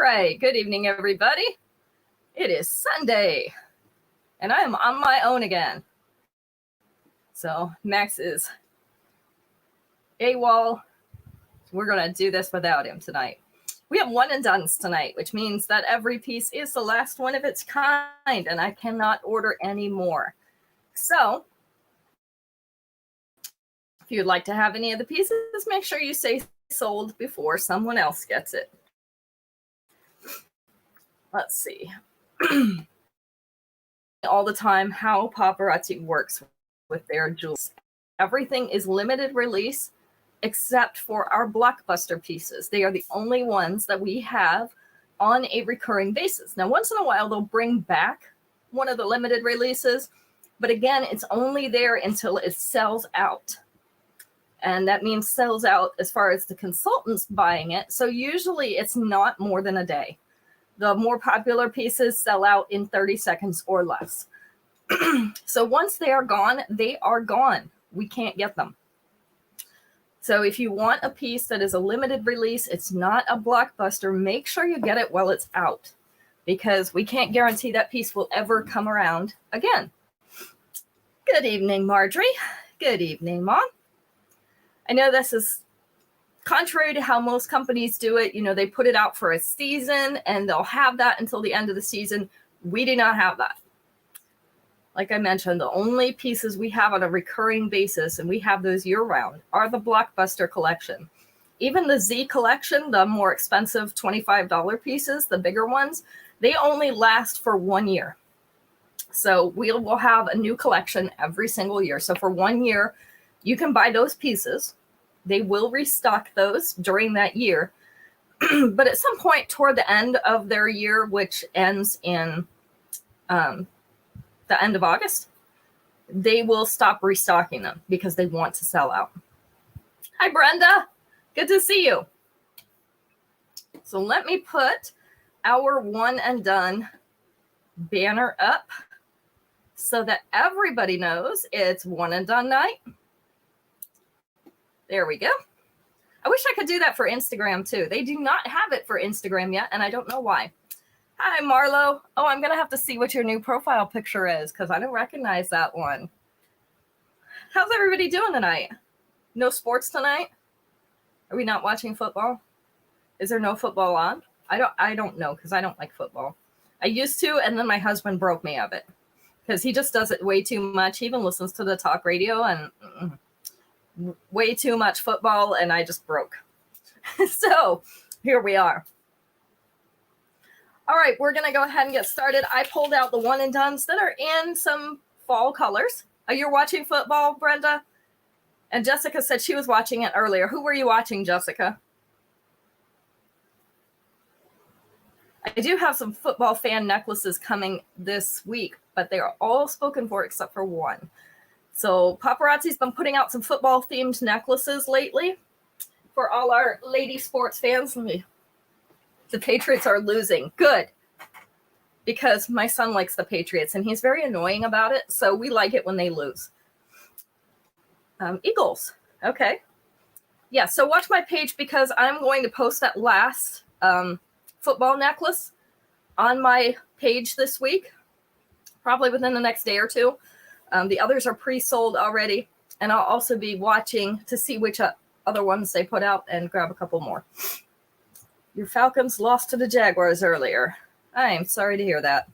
right, good evening, everybody. It is Sunday, and I am on my own again. So Max is AWOL. We're going to do this without him tonight. We have one and dones tonight, which means that every piece is the last one of its kind, and I cannot order any more. So if you'd like to have any of the pieces, make sure you say sold before someone else gets it. Let's see. All the time how paparazzi works with their jewels. Everything is limited release except for our blockbuster pieces. They are the only ones that we have on a recurring basis. Now, once in a while, they'll bring back one of the limited releases, but again, it's only there until it sells out. And that means sells out as far as the consultants buying it. So usually it's not more than a day. The more popular pieces sell out in 30 seconds or less. So once they are gone, they are gone. We can't get them. So if you want a piece that is a limited release, it's not a blockbuster, make sure you get it while it's out, because we can't guarantee that piece will ever come around again. Good evening, Marjorie. Good evening, Mom. I know this is contrary to how most companies do it. You know, they put it out for a season and they'll have that until the end of the season. We do not have that. Like I mentioned, the only pieces we have on a recurring basis, and we have those year-round, are the blockbuster collection. Even the Z collection, the more expensive $25 pieces, the bigger ones, they only last for 1 year. So we will have a new collection every single year. So for 1 year, you can buy those pieces. They will restock those during that year. But at some point toward the end of their year, which ends in the end of August, they will stop restocking them because they want to sell out. Hi, Brenda. Good to see you. So let me put our one and done banner up so that everybody knows it's one and done night. There we go. I wish I could do that for Instagram too. They do not have it for Instagram yet, and I don't know why. Hi, Marlo. Oh, I'm going to have to see what your new profile picture is because I don't recognize that one. How's everybody doing tonight? No sports tonight? Are we not watching football? Is there no football on? I don't know because I don't like football. I used to, and then my husband broke me of it because he just does it way too much. He even listens to the talk radio and way too much football, and I just broke. So here we are. All right, we're going to go ahead and get started. I pulled out the one and dones that are in some fall colors. You're watching football, Brenda? And Jessica said she was watching it earlier. Who were you watching, Jessica? I do have some football fan necklaces coming this week, but they are all spoken for except for one. So Paparazzi's been putting out some football-themed necklaces lately for all our lady sports fans. The Patriots are losing. Good. Because my son likes the Patriots, and he's very annoying about it, so we like it when they lose. Eagles. Okay. Yeah, so watch my page because I'm going to post that last football necklace on my page this week, probably within the next day or two. The others are pre-sold already, and I'll also be watching to see which other ones they put out and grab a couple more. Your Falcons lost to the Jaguars earlier. I am sorry to hear that.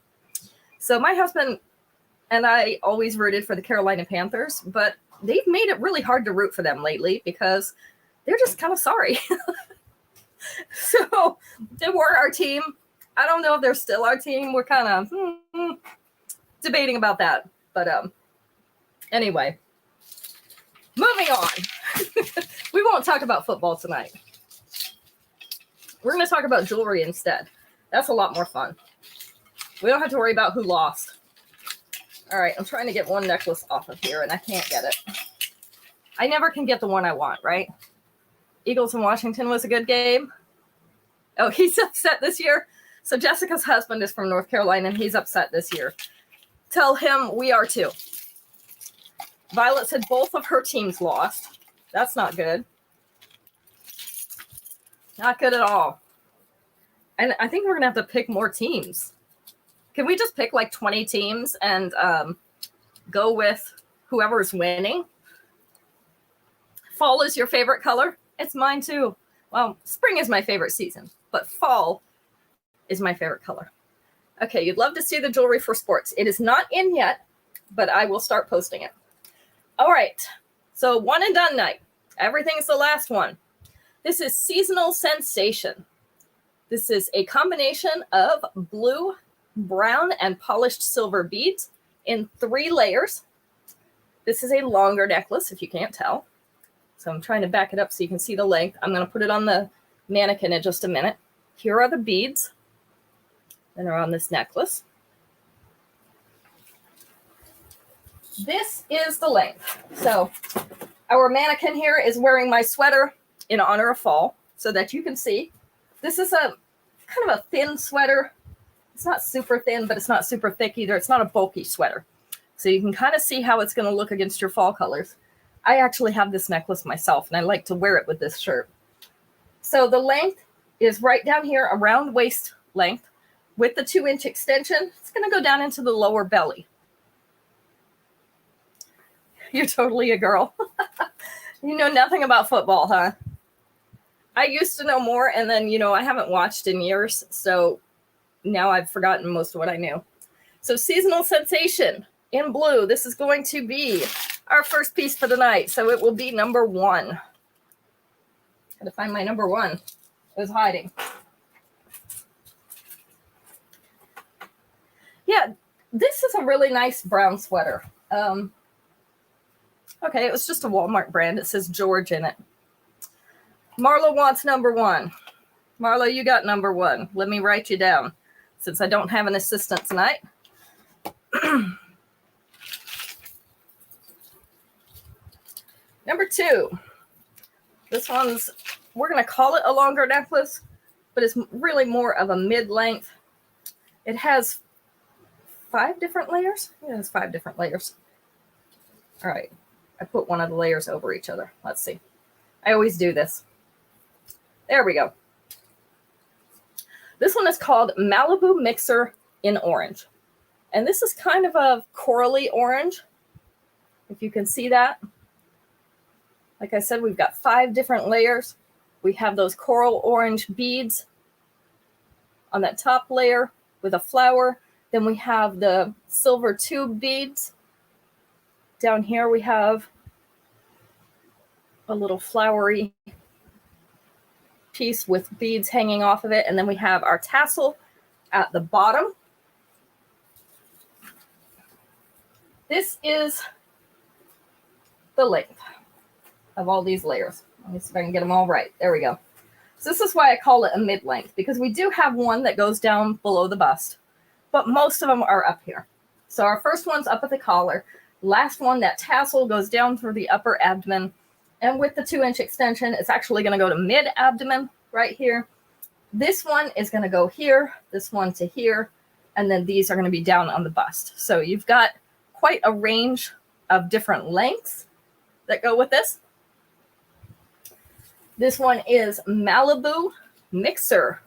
So my husband and I always rooted for the Carolina Panthers, but they've made it really hard to root for them lately because they're just kind of sorry. So they were our team. I don't know if they're still our team. We're kind of debating about that. But anyway, moving on. We won't talk about football tonight. We're going to talk about jewelry instead. That's a lot more fun. We don't have to worry about who lost. All right, I'm trying to get one necklace off of here, and I can't get it. I never can get the one I want, right? Eagles in Washington was a good game. Oh, he's upset this year. So Jessica's husband is from North Carolina, and he's upset this year. Tell him we are too. Violet said both of her teams lost. That's not good. Not good at all. And I think we're going to have to pick more teams. Can we just pick like 20 teams and go with whoever's winning? Fall is your favorite color? It's mine too. Well, spring is my favorite season, but fall is my favorite color. Okay, you'd love to see the jewelry for sports. It is not in yet, but I will start posting it. All right, so one and done night. Everything's the last one. This is Seasonal Sensation. This is a combination of blue, brown, and polished silver beads in 3 layers. This is a longer necklace, if you can't tell. So I'm trying to back it up so you can see the length. I'm going to put it on the mannequin in just a minute. Here are the beads that are on this necklace. This is the length. So our mannequin here is wearing my sweater in honor of fall so that you can see. This is a kind of a thin sweater. It's not super thin, but it's not super thick either. It's not a bulky sweater. So you can kind of see how it's going to look against your fall colors. I actually have this necklace myself, and I like to wear it with this shirt. So the length is right down here around waist length with the 2-inch extension. It's going to go down into the lower belly. You're totally a girl. You know nothing about football, huh? I used to know more, and then, I haven't watched in years, so now I've forgotten most of what I knew. So Seasonal Sensation in blue. This is going to be our first piece for the night, so it will be number 1. Gotta find my number 1. It was hiding. Yeah, this is a really nice brown sweater. Okay, it was just a Walmart brand. It says George in it. Marla wants number 1. Marla, you got number 1. Let me write you down since I don't have an assistant tonight. Number 2. This one's, we're going to call it a longer necklace, but it's really more of a mid-length. It has 5 different layers. Yeah, it has 5 different layers. All right. I put one of the layers over each other. Let's see. I always do this. There we go. This one is called Malibu Mixer in orange. And this is kind of a corally orange, if you can see that. Like I said, we've got 5 different layers. We have those coral orange beads on that top layer with a flower. Then we have the silver tube beads. Down here we have a little flowery piece with beads hanging off of it. And then we have our tassel at the bottom. This is the length of all these layers. Let me see if I can get them all right. There we go. So this is why I call it a mid-length, because we do have one that goes down below the bust, but most of them are up here. So our first one's up at the collar. Last one, that tassel goes down through the upper abdomen. And with the 2-inch extension, it's actually going to go to mid-abdomen right here. This one is going to go here, this one to here, and then these are going to be down on the bust. So you've got quite a range of different lengths that go with this. This one is Malibu Mixer.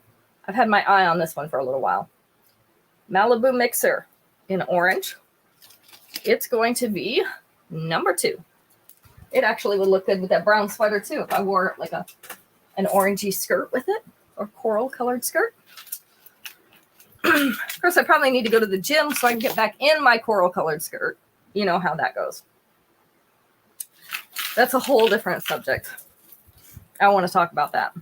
I've had my eye on this one for a little while. Malibu Mixer in orange. It's going to be number 2. It actually would look good with that brown sweater too if I wore like an orangey skirt with it, or coral colored skirt. Of course, I probably need to go to the gym so I can get back in my coral colored skirt. You know how that goes. That's a whole different subject. I want to talk about that.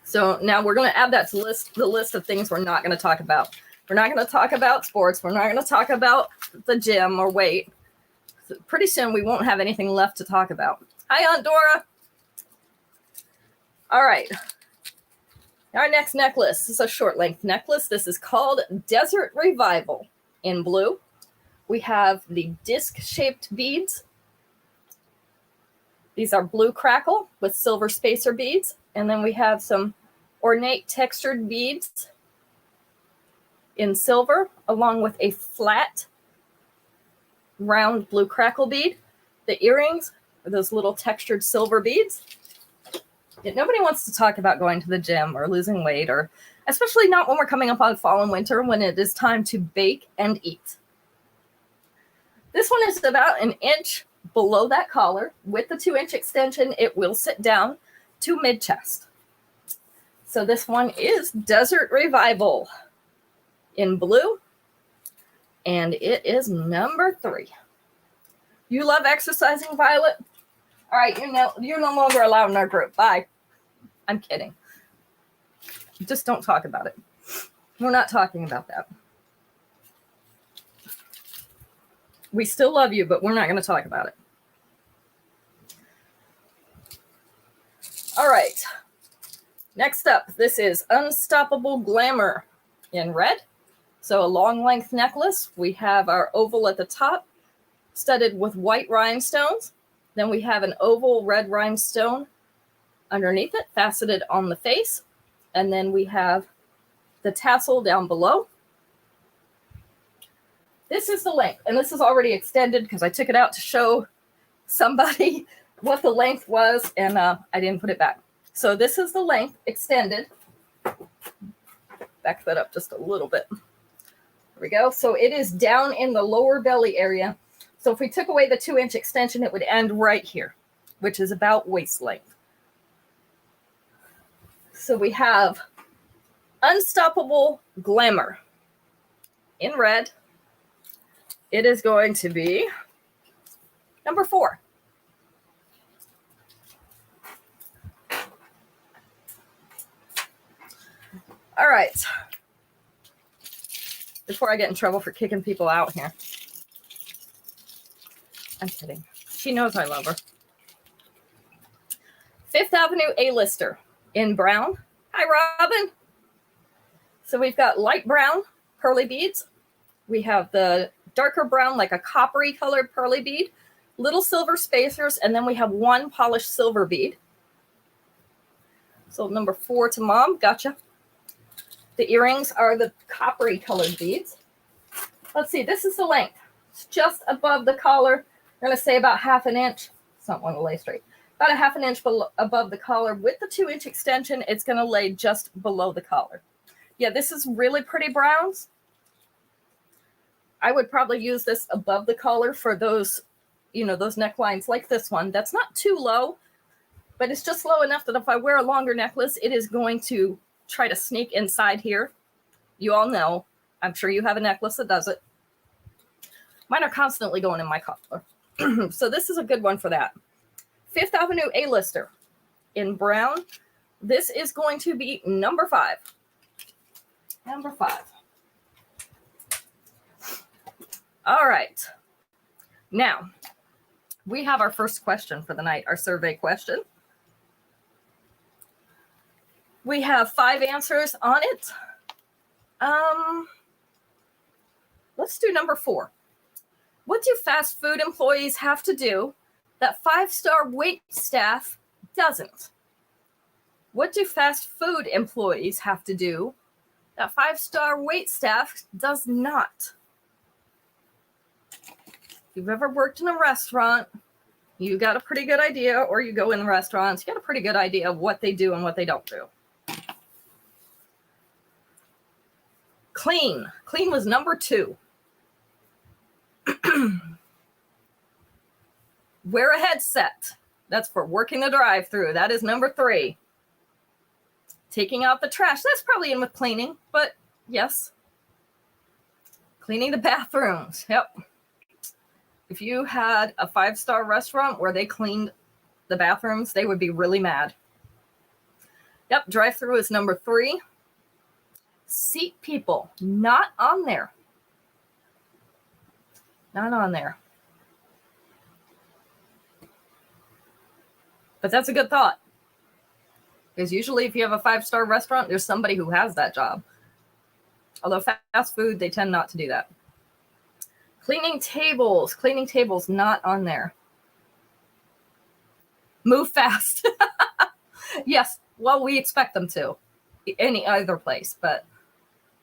So now we're going to add that to the list of things we're not going to talk about. We're not going to talk about sports. We're not going to talk about the gym or weight. So pretty soon we won't have anything left to talk about. Hi, Aunt Dora. All right. Our next necklace is a short length necklace. This is called Desert Revival in blue. We have the disc-shaped beads. These are blue crackle with silver spacer beads. And then we have some ornate textured beads in silver, along with a flat, round blue crackle bead. The earrings are those little textured silver beads. Yet nobody wants to talk about going to the gym or losing weight, or especially not when we're coming up on fall and winter when it is time to bake and eat. This one is about an inch below that collar. With the 2-inch extension, it will sit down to mid-chest. So this one is Desert Revival in blue, and it is number 3. You love exercising, Violet? All right, you're no longer allowed in our group. Bye. I'm kidding. Just don't talk about it. We're not talking about that. We still love you, but we're not going to talk about it. All right. Next up, this is Unstoppable Glamour in red. So a long length necklace. We have our oval at the top, studded with white rhinestones. Then we have an oval red rhinestone underneath it, faceted on the face. And then we have the tassel down below. This is the length, and this is already extended because I took it out to show somebody what the length was, and I didn't put it back. So this is the length extended. Back that up just a little bit. There we go. So it is down in the lower belly area. So if we took away the 2-inch extension, it would end right here, which is about waist length. So we have Unstoppable Glamour in red. It is going to be number 4. All right. Before I get in trouble for kicking people out here. I'm kidding. She knows I love her. Fifth Avenue A-lister in brown. Hi, Robin. So we've got light brown pearly beads. We have the darker brown, like a coppery colored pearly bead, little silver spacers, and then we have one polished silver bead. So number 4 to Mom. Gotcha. The earrings are the coppery colored beads. Let's see. This is the length. It's just above the collar. I'm going to say about half an inch. It's not one to lay straight. About a half an inch above the collar. With the 2-inch extension, it's going to lay just below the collar. Yeah, this is really pretty browns. I would probably use this above the collar for those, those necklines like this one. That's not too low, but it's just low enough that if I wear a longer necklace, it is going to try to sneak inside here. You all know. I'm sure you have a necklace that does it. Mine are constantly going in my collar. So this is a good one for that. Fifth Avenue A-lister in brown. This is going to be number 5. Number 5. All right. Now, we have our first question for the night, our survey question. We have 5 answers on it. Let's do number 4. What do fast food employees have to do that 5-star wait staff doesn't? What do fast food employees have to do that 5-star wait staff does not? If you've ever worked in a restaurant, you got a pretty good idea, or you go in restaurants, you got a pretty good idea of what they do and what they don't do. Clean. Clean was number 2. Wear a headset. That's for working the drive-thru. That is number 3. Taking out the trash. That's probably in with cleaning, but yes. Cleaning the bathrooms. Yep. If you had a 5-star restaurant where they cleaned the bathrooms, they would be really mad. Yep, drive-thru is number 3. Seat people, not on there. Not on there. But that's a good thought. Because usually if you have a 5-star restaurant, there's somebody who has that job. Although fast food, they tend not to do that. Cleaning tables. Cleaning tables, not on there. Move fast. Yes, well, we expect them to. Any other place, but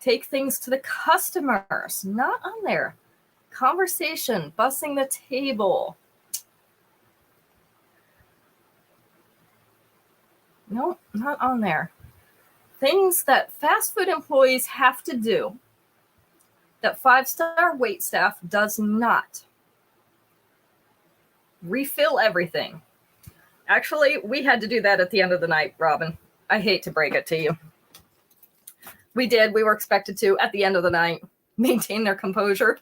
take things to the customers, not on there. Conversation, bussing the table. No, not on there. Things that fast food employees have to do that 5-star wait staff does not. Refill everything. Actually, we had to do that at the end of the night, Robin. I hate to break it to you. We did. We were expected to, at the end of the night, maintain their composure.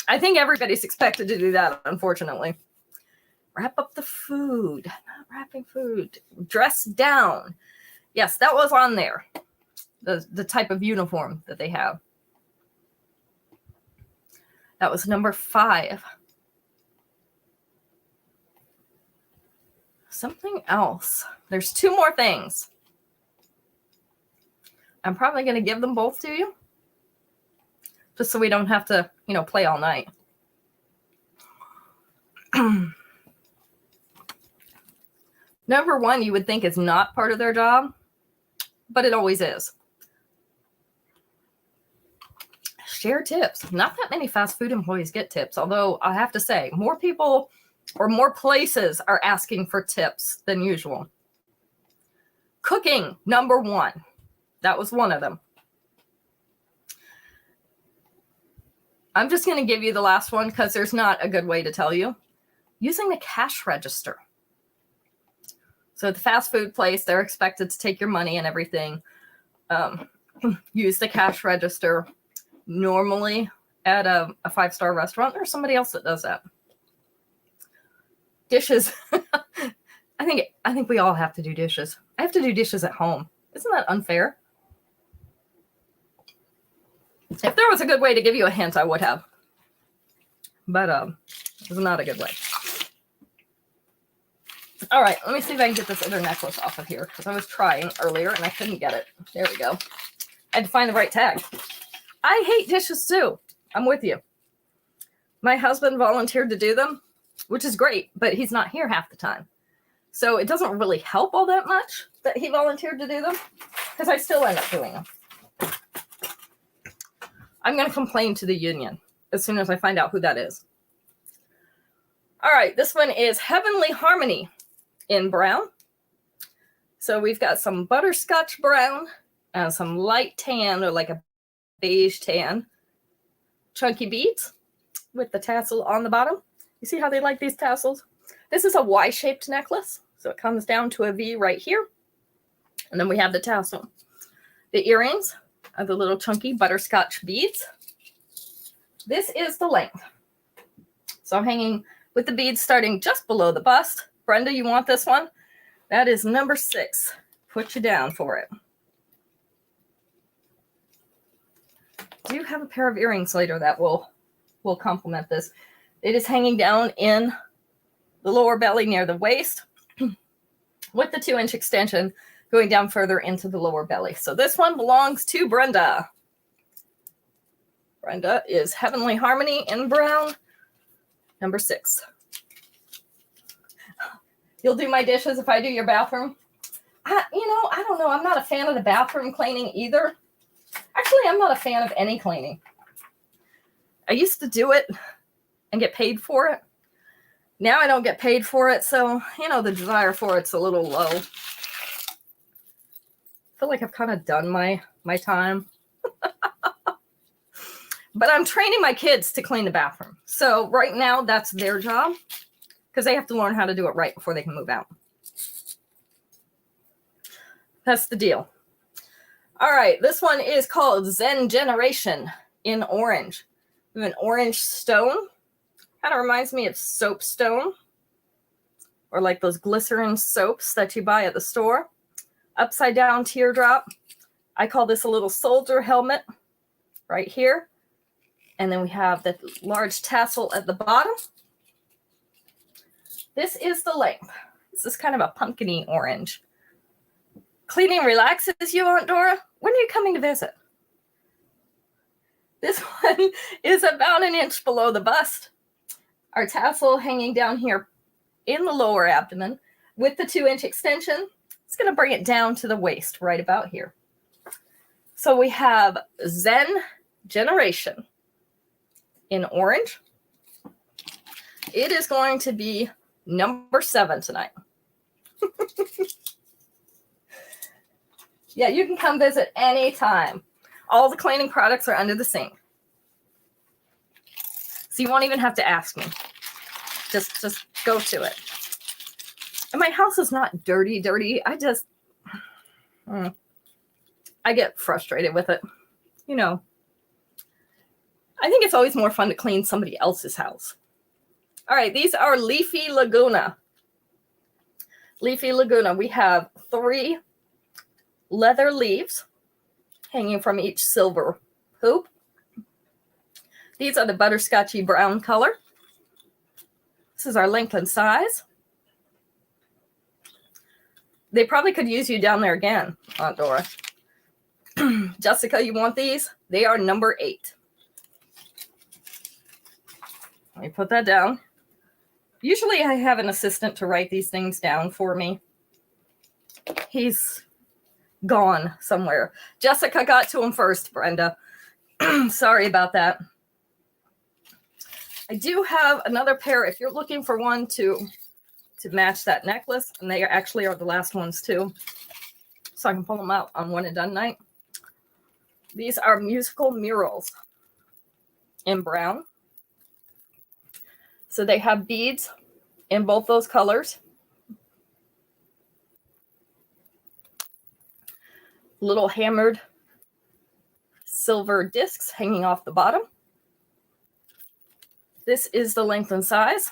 I think everybody's expected to do that, unfortunately. Wrap up the food. Not wrapping food. Dress down. Yes, that was on there. The type of uniform that they have. That was number 5. Something else. There's 2 more things. I'm probably going to give them both to you, just so we don't have to, play all night. Number 1, you would think is not part of their job, but it always is. Share tips. Not that many fast food employees get tips, although I have to say, more people or more places are asking for tips than usual. Cooking, number 1. That was one of them. I'm just going to give you the last one because there's not a good way to tell you. Using the cash register. So at the fast food place, they're expected to take your money and everything. Use the cash register. Normally at a 5-star restaurant, there's somebody else that does that. Dishes. I think we all have to do dishes. I have to do dishes at home. Isn't that unfair? If there was a good way to give you a hint, I would have. But it was not a good way. All right, let me see if I can get this other necklace off of here, because I was trying earlier and I couldn't get it. There we go. I had to find the right tag. I hate dishes too. I'm with you. My husband volunteered to do them, which is great, but he's not here half the time. So it doesn't really help all that much that he volunteered to do them, because I still end up doing them. I'm going to complain to the union as soon as I find out who that is. All right, this one is Heavenly Harmony in brown. So we've got some butterscotch brown and some light tan, or like a beige tan, chunky beads with the tassel on the bottom. You see how they like these tassels? This is a Y-shaped necklace. So it comes down to a V right here. And then we have the tassel. The earrings are the little chunky butterscotch beads. This is the length. So I'm hanging with the beads starting just below the bust. Brenda, you want this one? That is number 6. Put you down for it. Do you have a pair of earrings later that will complement this? It is hanging down in the lower belly near the waist with the 2-inch extension going down further into the lower belly. So this one belongs to Brenda. Brenda is Heavenly Harmony in brown, number 6. You'll do my dishes if I do your bathroom? I don't know. I'm not a fan of the bathroom cleaning either. Actually, I'm not a fan of any cleaning. I used to do it and get paid for it. Now I don't get paid for it, so, the desire for it's a little low. I feel like I've kind of done my time. But I'm training my kids to clean the bathroom. So right now, that's their job, because they have to learn how to do it right before they can move out. That's the deal. All right, this one is called Zen Generation in orange. We have an orange stone. Kind of reminds me of soapstone, or like those glycerin soaps that you buy at the store. Upside down teardrop. I call this a little soldier helmet right here. And then we have the large tassel at the bottom. This is the length. This is kind of a pumpkin-y orange. Cleaning relaxes you, Aunt Dora. When are you coming to visit? This one is about 1 inch below the bust. Our tassel hanging down here in the lower abdomen with the 2-inch extension. It's going to bring it down to the waist right about here. So we have Zen Generation in orange. It is going to be number 7 tonight. Yeah, you can come visit anytime. All the cleaning products are under the sink. So you won't even have to ask me. Just go to it. And my house is not dirty. I get frustrated with it. You know, I think it's always more fun to clean somebody else's house. All right, these are Leafy Laguna. Leafy Laguna. We have 3 leather leaves hanging from each silver hoop. These are the butterscotchy brown color. This is our length and size. They probably could use you down there again, Aunt Dora. Jessica, you want these? They are number 8. Let me put that down. Usually I have an assistant to write these things down for me. He's gone somewhere. Jessica got to him first, Brenda. Sorry about that. I do have another pair if you're looking for one to match that necklace, and they actually are the last ones too. So I can pull them out on one and done night. These are musical murals in brown. So they have beads in both those colors. Little hammered silver discs hanging off the bottom. This is the length and size.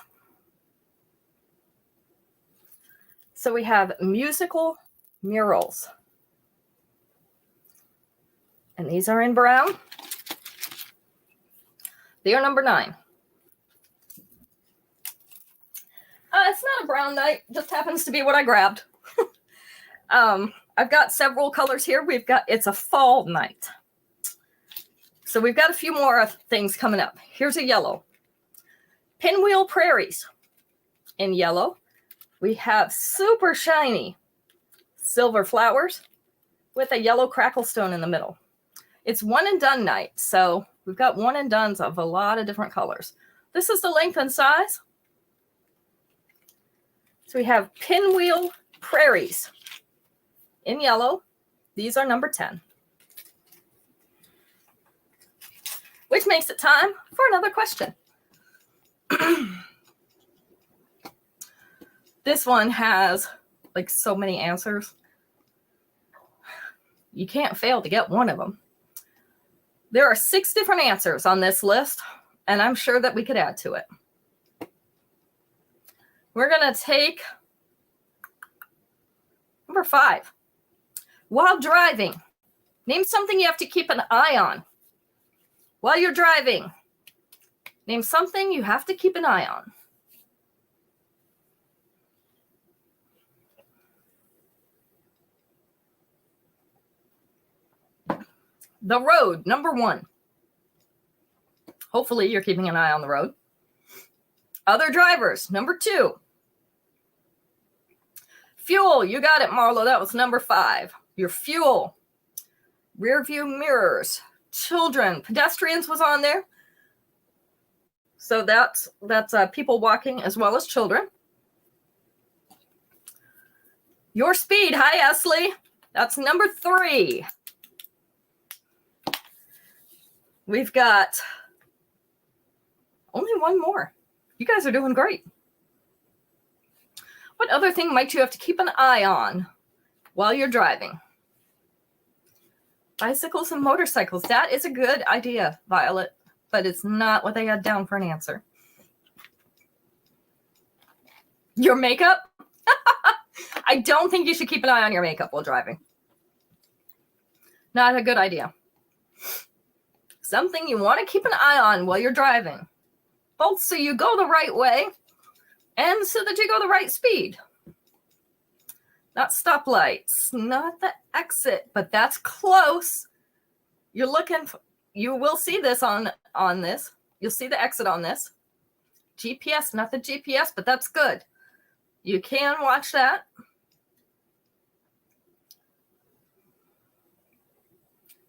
So we have musical murals. And these are in brown. They are number 9. It's not a brown night, just happens to be what I grabbed. I've got several colors here. It's a fall night. So we've got a few more things coming up. Here's a yellow. Pinwheel Prairies in yellow. We have super shiny silver flowers with a yellow crackle stone in the middle. It's one and done night. So we've got one and dones of a lot of different colors. This is the length and size. So we have Pinwheel Prairies in yellow. These are number 10. Which makes it time for another question. This one has like so many answers. You can't fail to get one of them. There are 6 different answers on this list, and I'm sure that we could add to it. We're going to take number 5. While driving, name something you have to keep an eye on. While you're driving, name something you have to keep an eye on. The road, number 1. Hopefully you're keeping an eye on the road. Other drivers, number 2. Fuel, you got it, Marlo. That was number 5. Your fuel. Rear view mirrors. Children. Pedestrians was on there. So that's people walking as well as children. Your speed. Hi, Esley. That's number 3. We've got only one more. You guys are doing great. What other thing might you have to keep an eye on while you're driving? Bicycles and motorcycles. That is a good idea, Violet, but it's not what they had down for an answer. Your makeup? I don't think you should keep an eye on your makeup while driving. Not a good idea. Something you want to keep an eye on while you're driving, both so you go the right way and so that you go the right speed. Not stoplights, not the exit, but that's close. You're looking for, you will see this on this. You'll see the exit on this. GPS, not the GPS, but that's good. You can watch that.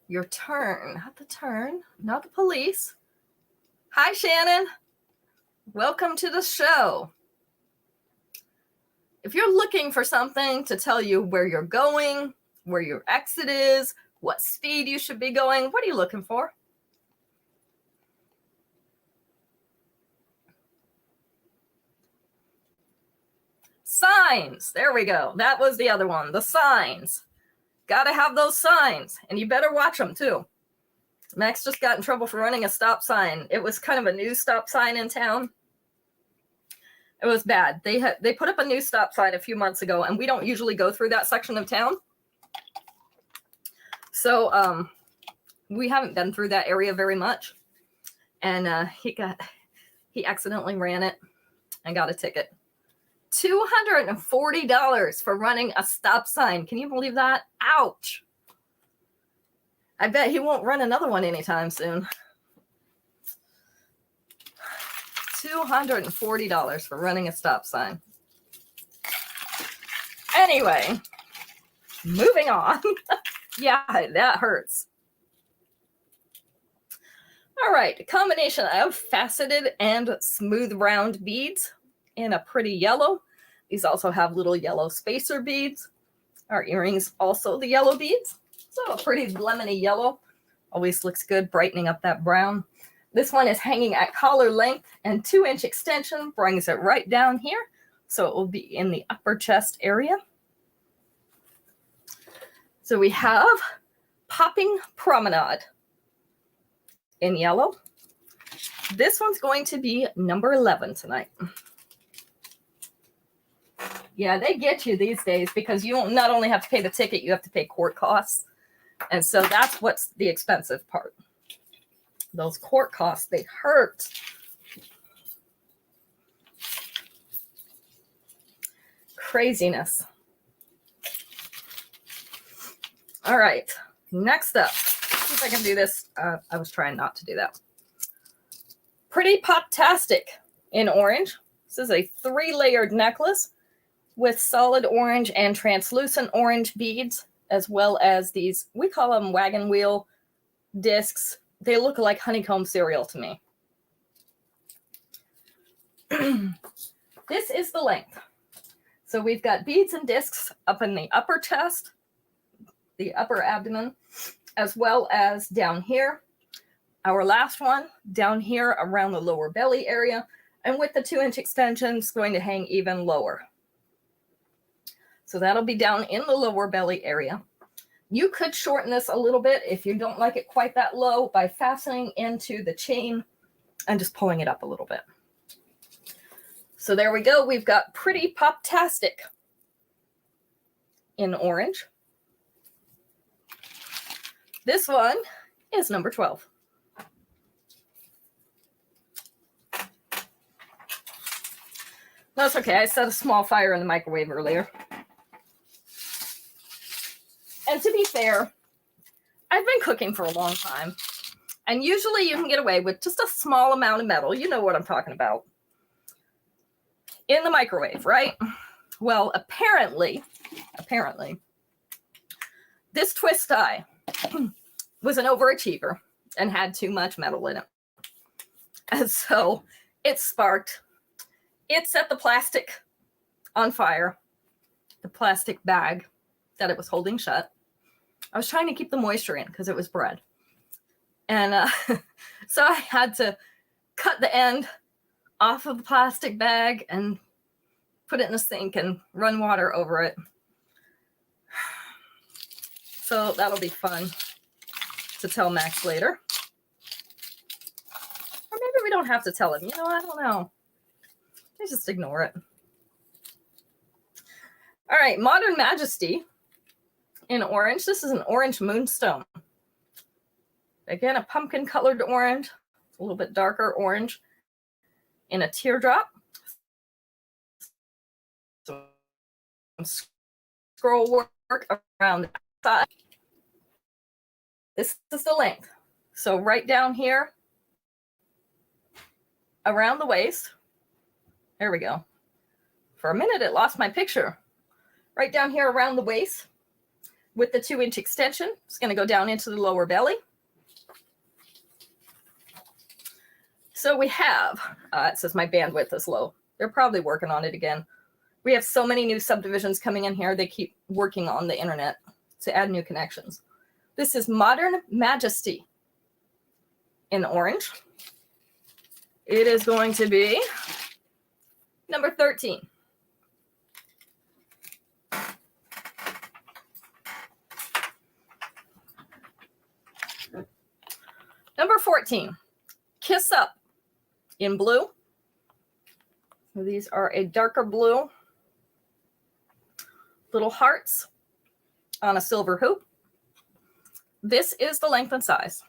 Your turn, not the turn, not the police. Hi, Shannon. Welcome to the show. if you're looking for something to tell you where you're going, where your exit is, what speed you should be going, what are you looking for? Signs. There we go. That was the other one, the signs. Got to have those signs, and you better watch them too. Max just got in trouble for running a stop sign. It was kind of a new stop sign in town. It was bad. They put up a new stop sign a few months ago, and we don't usually go through that section of town. So we haven't been through that area very much. And he accidentally ran it and got a ticket. $240 for running a stop sign. Can you believe that? Ouch. I bet he won't run another one anytime soon. $240 for running a stop sign. Anyway, moving on. Yeah, that hurts. All right, a combination of faceted and smooth round beads in a pretty yellow. These also have little yellow spacer beads. Our earrings also the yellow beads. So a pretty lemony yellow. Always looks good, brightening up that brown. This one is hanging at collar length, and 2-inch extension brings it right down here. So it will be in the upper chest area. So we have Popping Promenade in yellow. This one's going to be number 11 tonight. Yeah, they get you these days because you not only have to pay the ticket, you have to pay court costs. And so that's what's the expensive part. Those court costs, they hurt. Craziness. All right, next up. See if I can do this. I was trying not to do that. Pretty Pop-tastic in orange. This is a 3-layered necklace with solid orange and translucent orange beads, as well as these, we call them wagon wheel discs. They look like honeycomb cereal to me. This is the length. So we've got beads and discs up in the upper chest, the upper abdomen, as well as down here. Our last one down here around the lower belly area, and with the 2-inch extension, it's going to hang even lower. So that'll be down in the lower belly area. You could shorten this a little bit if you don't like it quite that low by fastening into the chain and just pulling it up a little bit. So there we go. We've got Pretty Pop-tastic in orange. This one is number 12. That's okay. I set a small fire in the microwave earlier. And to be fair, I've been cooking for a long time. And usually you can get away with just a small amount of metal. You know what I'm talking about. In the microwave, right? Well, apparently, this twist tie was an overachiever and had too much metal in it. And so it sparked. It set the plastic on fire, the plastic bag that it was holding shut. I was trying to keep the moisture in because it was bread. And so I had to cut the end off of the plastic bag and put it in the sink and run water over it. So that'll be fun to tell Max later. Or maybe we don't have to tell him. You know, I don't know. I just ignore it. All right, Modern Majesty in orange. This is an orange moonstone. Again, a pumpkin-colored orange, a little bit darker orange in a teardrop. Some scroll work around the side. This is the length. So right down here, around the waist. There we go. For a minute, it lost my picture. Right down here around the waist with the 2-inch extension. It's going to go down into the lower belly. So we have, it says my bandwidth is low. They're probably working on it again. We have so many new subdivisions coming in here. They keep working on the internet to add new connections. This is Modern Majesty in orange. It is going to be number 13. Number 14, Kiss Up in blue. So these are a darker blue. Little hearts on a silver hoop. This is the length and size.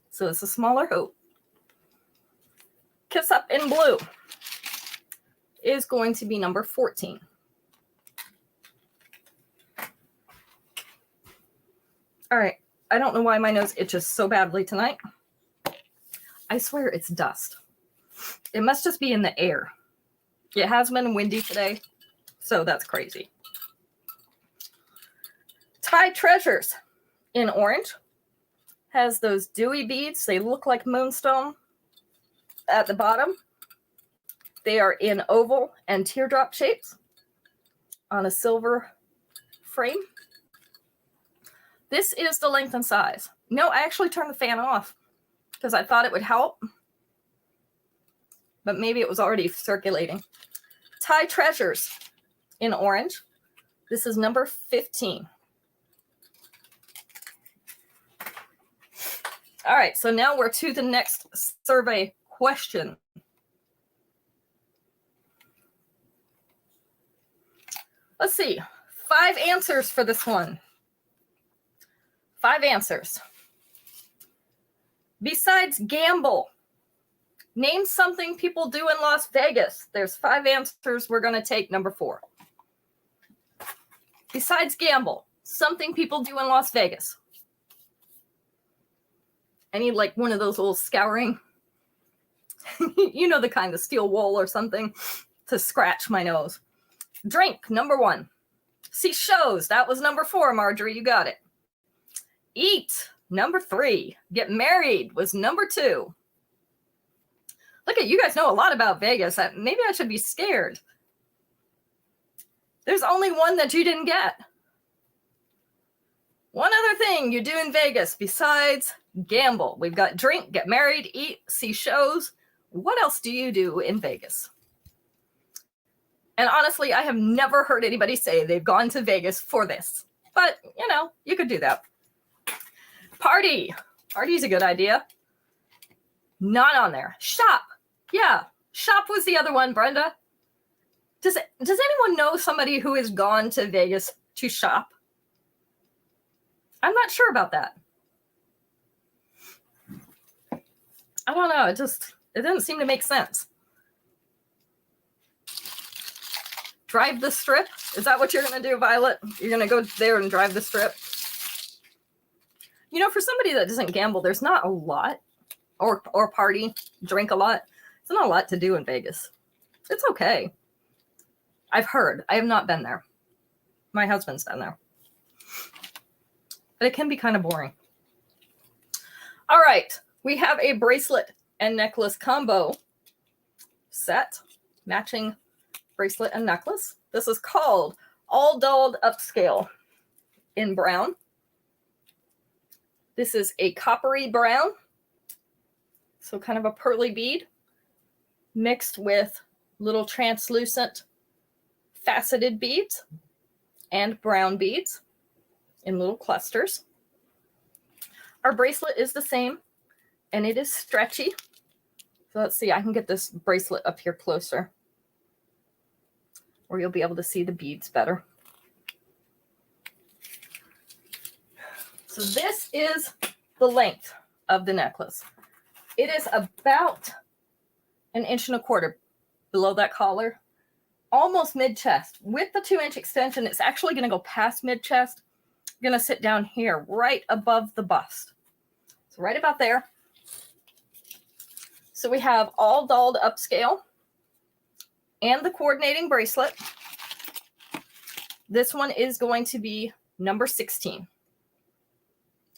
So it's a smaller hoop. Kiss Up in blue is going to be number 14. All right. I don't know why my nose itches so badly tonight. I swear it's dust. It must just be in the air. It has been windy today, so that's crazy. Thai Treasures in orange has those dewy beads. They look like moonstone at the bottom. They are in oval and teardrop shapes on a silver frame. This is the length and size. No, I actually turned the fan off because I thought it would help, but maybe it was already circulating. Thai Treasures in orange. This is number 15. All right, so now we're to the next survey question. Let's see, 5 answers for this one. 5 answers. Besides gamble, name something people do in Las Vegas. There's 5 answers. We're going to take number 4. Besides gamble, something people do in Las Vegas. I need like one of those little scouring, you know, the kind of steel wool or something to scratch my nose. Drink, number 1. See shows. That was number 4, Marjorie. You got it. Eat, number 3. Get married was number 2. Look at you guys know a lot about Vegas. Maybe I should be scared. There's only one that you didn't get. One other thing you do in Vegas besides gamble. We've got drink, get married, eat, see shows. What else do you do in Vegas? And honestly, I have never heard anybody say they've gone to Vegas for this. But, you know, you could do that. Party. Party's a good idea. Not on there. Shop. Yeah. Shop was the other one, Brenda. Does anyone know somebody who has gone to Vegas to shop? I'm not sure about that. I don't know. It doesn't seem to make sense. Drive the strip? Is that what you're going to do, Violet? You're going to go there and drive the strip? You know, for somebody that doesn't gamble, there's not a lot, or party, drink a lot. There's not a lot to do in Vegas. It's okay. I've heard. I have not been there. My husband's been there. But it can be kind of boring. All right. We have a bracelet and necklace combo set. Matching bracelet and necklace. This is called All Dolled Upscale in brown. This is a coppery brown. So kind of a pearly bead mixed with little translucent faceted beads and brown beads in little clusters. Our bracelet is the same and it is stretchy. So let's see, I can get this bracelet up here closer where you'll be able to see the beads better. So this is the length of the necklace. It is about 1.25 inches below that collar, almost mid-chest. With the 2-inch extension, it's actually going to go past mid-chest. I'm going to sit down here right above the bust. So right about there. So we have all dolled upscale and the coordinating bracelet. This one is going to be number 16.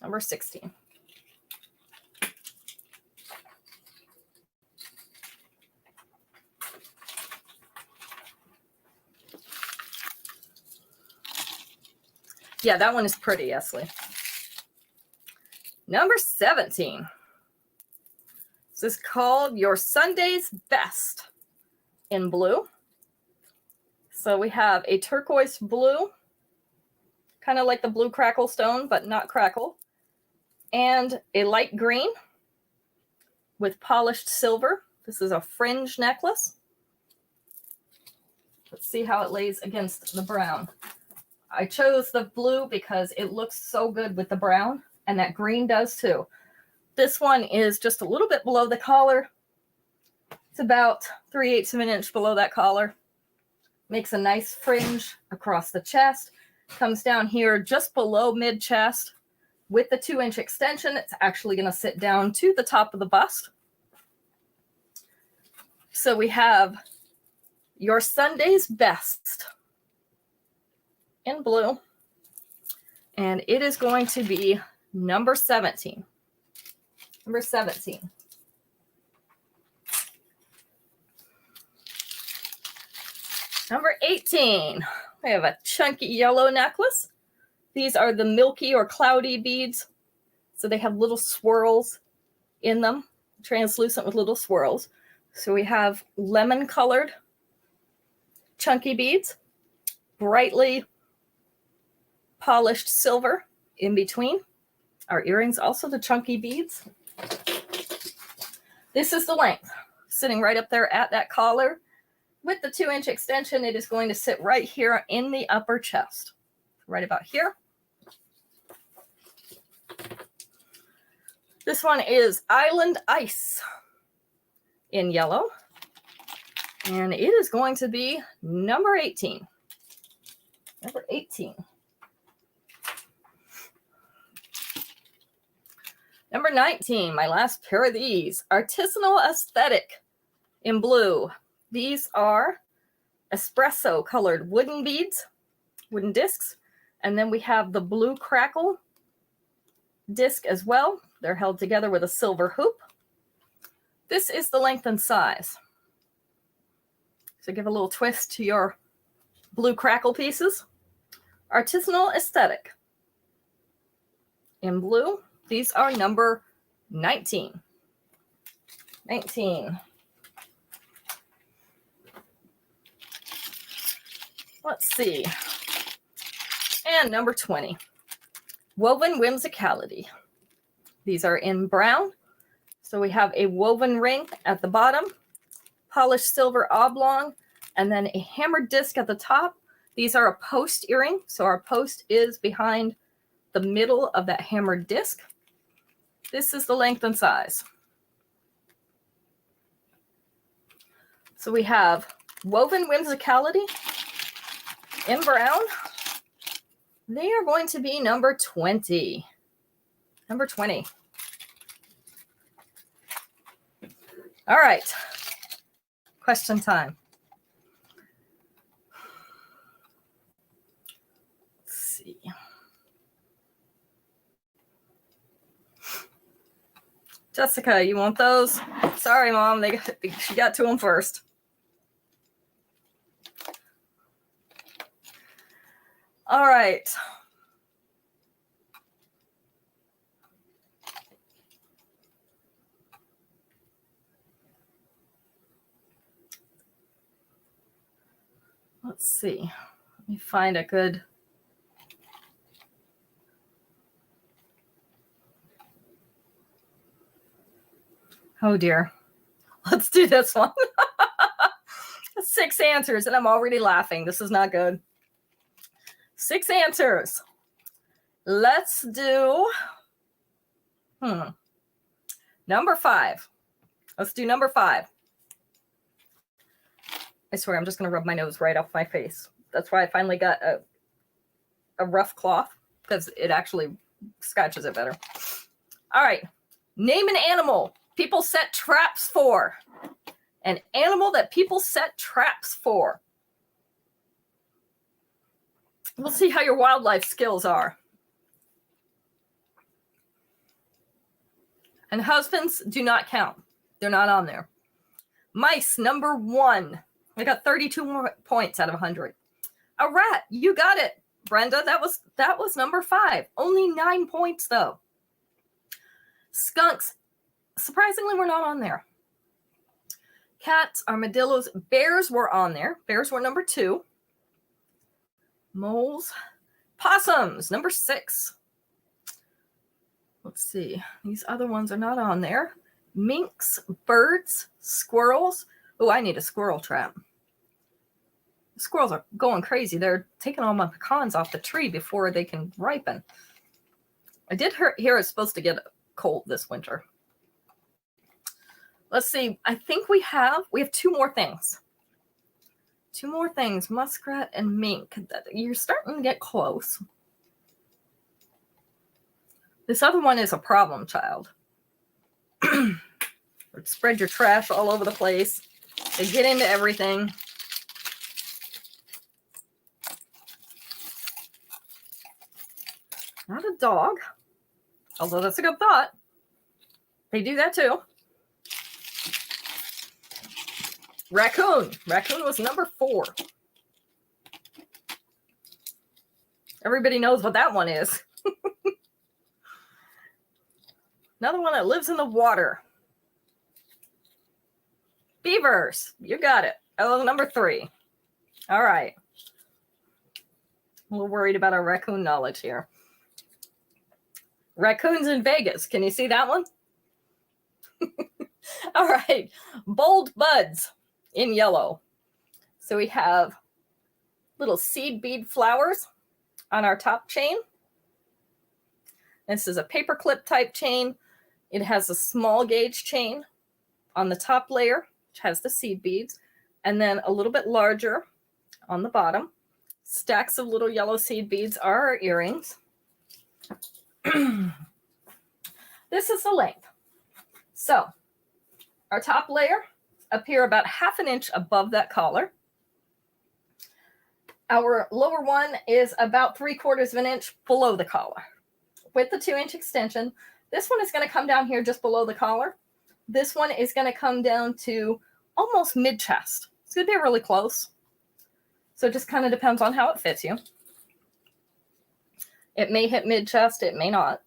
Number 16. Yeah, that one is pretty, Esley. Number 17. This is called Your Sunday's Best in blue. So we have a turquoise blue, kind of like the blue crackle stone, but not crackle, and a light green with polished silver. This is a fringe necklace. Let's see how it lays against the brown. I chose the blue because it looks so good with the brown, and that green does too. This one is just a little bit below the collar. It's about 3/8 of an inch below that collar. Makes a nice fringe across the chest. Comes down here just below mid-chest. With the 2-inch extension, it's actually going to sit down to the top of the bust. So we have Your Sunday's Best in blue. And it is going to be number 17. Number 17. Number 18. We have a chunky yellow necklace. These are the milky or cloudy beads. So they have little swirls in them, translucent with little swirls. So we have lemon colored chunky beads, brightly polished silver in between. Our earrings also the chunky beads. This is the length, sitting right up there at that collar. With the 2-inch extension, it is going to sit right here in the upper chest, right about here. This one is Island Ice in yellow, and it is going to be number 18. Number 18. Number 19, my last pair of these, Artisanal Aesthetic in blue. These are espresso colored wooden beads, wooden discs. And then we have the blue crackle disc as well. They're held together with a silver hoop. This is the length and size. So give a little twist to your blue crackle pieces. Artisanal Aesthetic in blue. These are number 19. 19. Let's see. And number 20. Woven Whimsicality. These are in brown. So we have a woven ring at the bottom, polished silver oblong, and then a hammered disc at the top. These are a post earring. So our post is behind the middle of that hammered disc. This is the length and size. So we have Woven Whimsicality in brown. They are going to be number 20. Number 20. All right. Question time. Let's see. Jessica, you want those? Sorry, Mom. She got to them first. All right. Let's see. Let me find a good. Oh dear. Let's do this one. 6 answers and I'm already laughing. This is not good. 6 answers. Let's do number 5. Let's do number 5. I swear I'm just going to rub my nose right off my face. That's why I finally got a rough cloth, because it actually scratches it better. All right. Name an animal people set traps for. An animal that people set traps for. We'll see how your wildlife skills are. And husbands do not count. They're not on there. Mice, number 1. I got 32 more points out of 100. A rat, you got it. Brenda, that was number 5. Only 9 points though. Skunks, surprisingly, were not on there. Cats, armadillos, bears were on there. Bears were number 2. Moles, possums, number 6. Let's see. These other ones are not on there. Minks, birds, squirrels. Oh, I need a squirrel trap. The squirrels are going crazy. They're taking all my pecans off the tree before they can ripen. I did hear it's supposed to get cold this winter. Let's see. I think we have 2 more things. 2 more things. Muskrat and mink. You're starting to get close. This other one is a problem child. Spread your trash all over the place. They get into everything. Not a dog, although that's a good thought. They do that too. Raccoon. Raccoon was number 4. Everybody knows what that one is. Another one that lives in the water. Beavers. You got it. Oh, number 3. All right. A little worried about our raccoon knowledge here. Raccoons in Vegas. Can you see that one? All right. Bold buds in yellow. So we have little seed bead flowers on our top chain. This is a paperclip type chain. It has a small gauge chain on the top layer, which has the seed beads, and then a little bit larger on the bottom. Stacks of little yellow seed beads are our earrings. This is the length. So our top layer up here about 1/2 inch above that collar. Our lower one is about 3/4 inch below the collar. With the 2-inch extension, this one is going to come down here just below the collar. This one is going to come down to almost mid-chest. It's going to be really close. So it just kind of depends on how it fits you. It may hit mid-chest, it may not.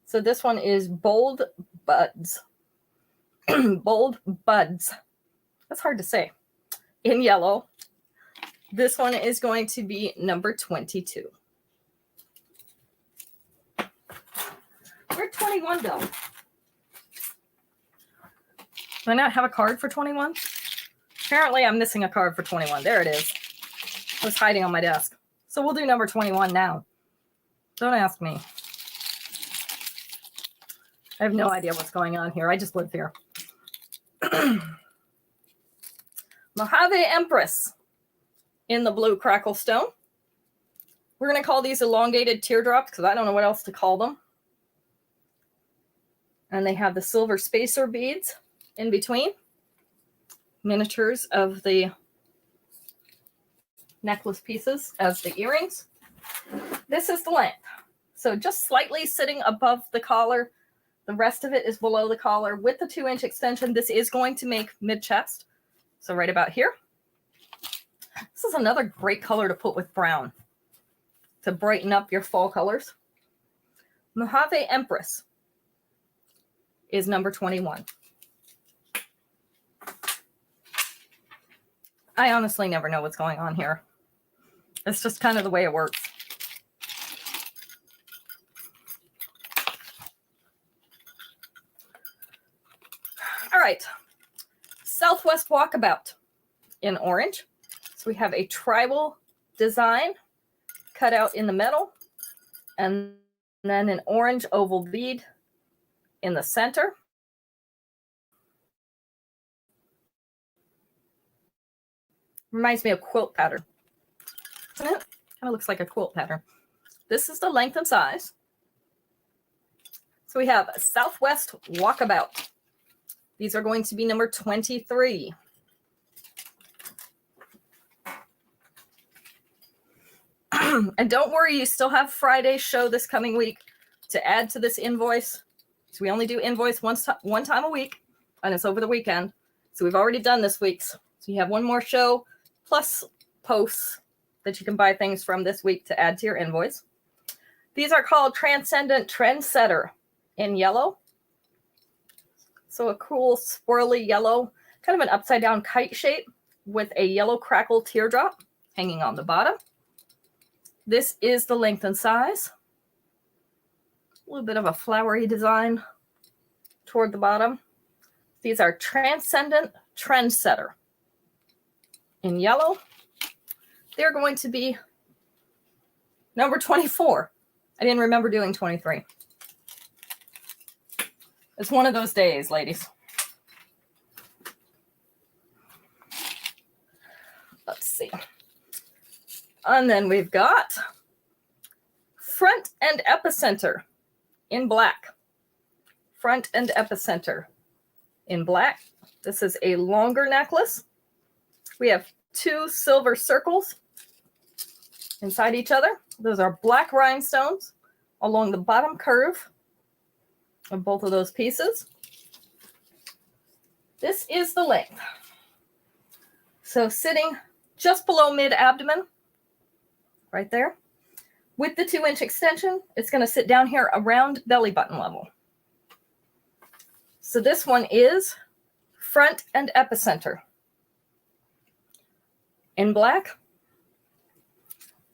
So this one is bold buds. Bold buds. That's hard to say. In yellow. This one is going to be number 22. Where'd 21 go? Do I not have a card for 21? Apparently I'm missing a card for 21. There it is. It was hiding on my desk. So we'll do number 21 now. Don't ask me. I have no idea what's going on here. I just live here. Mojave Empress in the blue crackle stone. We're going to call these elongated teardrops because I don't know what else to call them. And they have the silver spacer beads in between. Miniatures of the necklace pieces as the earrings. This is the length. So just slightly sitting above the collar. The rest of it is below the collar. With the 2-inch extension, this is going to make mid-chest. So right about here. This is another great color to put with brown to brighten up your fall colors. Mojave Empress is number 21. I honestly never know what's going on here. It's just kind of the way it works. All right. Southwest Walkabout in orange. So we have a tribal design cut out in the metal, and then an orange oval bead in the center. Reminds me of quilt pattern. Doesn't it? Kind of looks like a quilt pattern. This is the length and size. So we have a Southwest Walkabout. These are going to be number 23. And don't worry, you still have Friday's show this coming week to add to this invoice. So we only do invoice one time a week, and it's over the weekend. So we've already done this week's. So you have one more show plus posts that you can buy things from this week to add to your invoice. These are called Transcendent Trendsetter in yellow. So a cool swirly yellow, kind of an upside down kite shape with a yellow crackle teardrop hanging on the bottom. This is the length and size. A little bit of a flowery design toward the bottom. These are Transcendent Trendsetter in yellow. They're going to be number 24. I didn't remember doing 23. It's one of those days, ladies. Let's see. And then we've got Front and Epicenter in black. Front and Epicenter in black. This is a longer necklace. We have 2 silver circles inside each other. Those are black rhinestones along the bottom curve of both of those pieces. This is the length. So sitting just below mid-abdomen, right there. With the 2-inch extension, it's going to sit down here around belly button level. So this one is Front and Epicenter in black.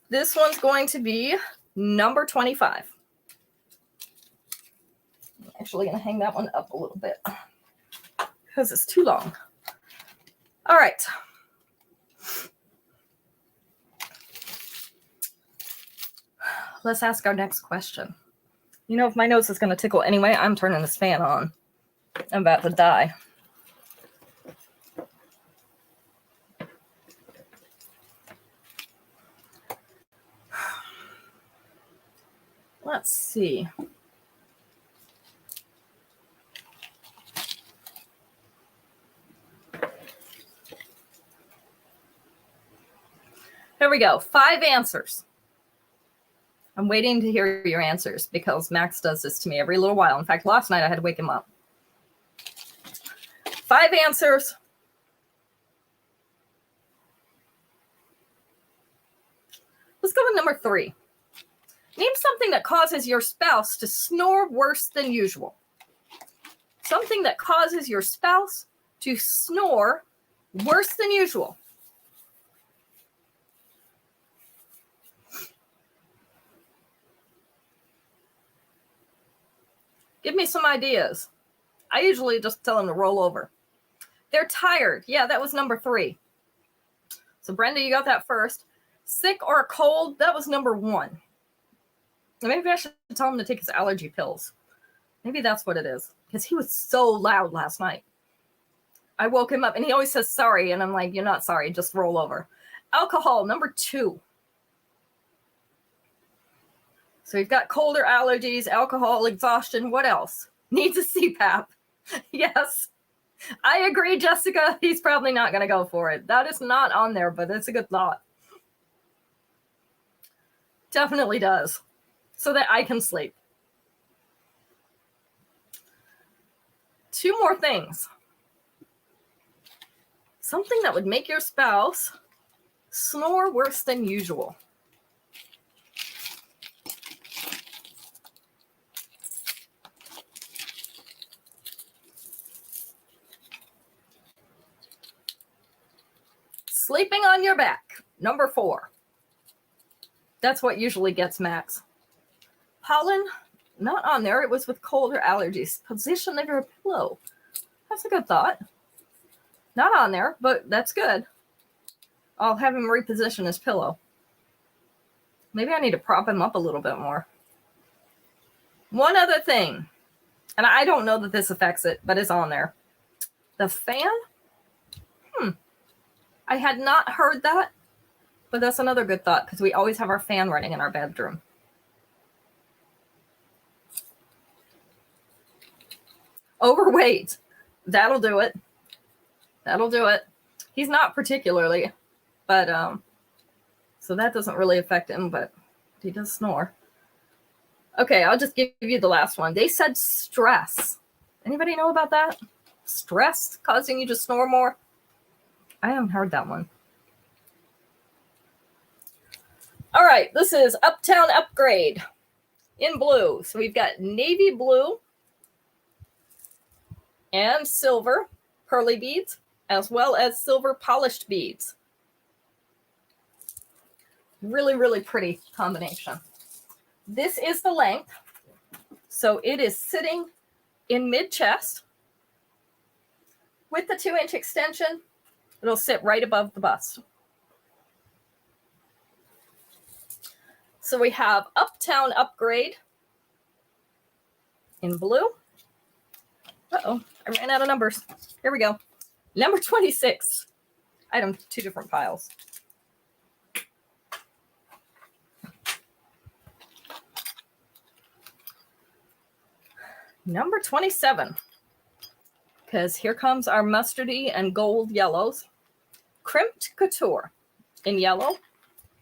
This one's going to be number 25. I'm actually going to hang that one up a little bit because it's too long. All right. Let's ask our next question. You know, if my nose is going to tickle anyway, I'm turning this fan on. I'm about to die. Let's see. Here we go. 5 answers. I'm waiting to hear your answers because Max does this to me every little while. In fact, last night I had to wake him up. 5 answers. Let's go with number 3. Name something that causes your spouse to snore worse than usual. Something that causes your spouse to snore worse than usual. Give me some ideas. I usually just tell them to roll over. They're tired. Yeah, that was number 3. So Brenda, you got that first. Sick or cold, that was number 1. Maybe I should tell him to take his allergy pills. Maybe that's what it is. Because he was so loud last night. I woke him up and he always says sorry. And I'm like, you're not sorry. Just roll over. Alcohol, number 2. So you've got cold or allergies, alcohol, exhaustion. What else? Needs a CPAP. Yes. I agree, Jessica. He's probably not going to go for it. That is not on there, but it's a good thought. Definitely does. So that I can sleep. 2 more things. Something that would make your spouse snore worse than usual. Sleeping on your back, number 4. That's what usually gets Max. Pollen, not on there. It was with cold or allergies. Position of your pillow. That's a good thought. Not on there, but that's good. I'll have him reposition his pillow. Maybe I need to prop him up a little bit more. One other thing, and I don't know that this affects it, but it's on there. The fan? I had not heard that, but that's another good thought because we always have our fan running in our bedroom. Overweight. That'll do it. That'll do it. He's not particularly, but so that doesn't really affect him, but he does snore. Okay, I'll just give you the last one. They said stress. Anybody know about that? Stress causing you to snore more? I haven't heard that one. right, this is Uptown Upgrade in blue. So we've got navy blue and silver pearly beads, as well as silver polished beads. Really, really pretty combination. This is the length. So it is sitting in mid-chest. With the 2-inch extension, it'll sit right above the bust. So we have Uptown Upgrade in blue. Uh-oh, I ran out of numbers. Here we go. Number 26. Item, 2 different piles. Number 27. Because here comes our mustardy and gold yellows. Crimped Couture in yellow.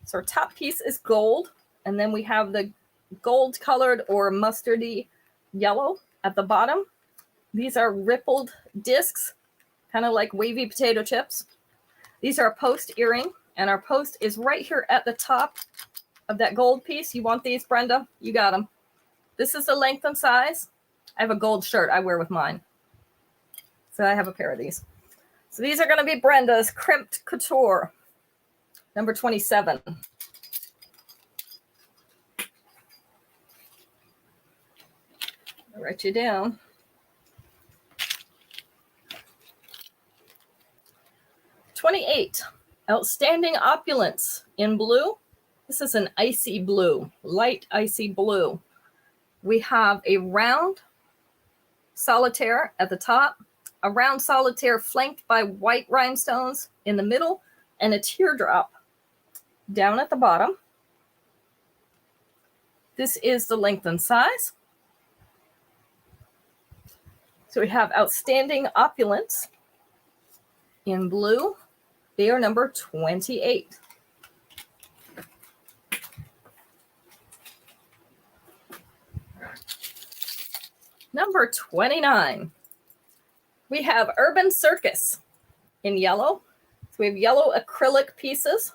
So our top piece is gold. And then we have the gold colored or mustardy yellow at the bottom. These are rippled discs, kind of like wavy potato chips. These are a post earring, and our post is right here at the top of that gold piece. You want these, Brenda? You got them. This is the length and size. I have a gold shirt I wear with mine. So I have a pair of these. So these are going to be Brenda's Crimped Couture, number 27. I'll write you down. 28, Outstanding Opulence in blue. This is an icy blue, light icy blue. We have a round solitaire at the top, a round solitaire flanked by white rhinestones in the middle, and a teardrop down at the bottom. This is the length and size. So we have Outstanding Opulence in blue. They are number 28. Number 29. We have Urban Circus in yellow. So we have yellow acrylic pieces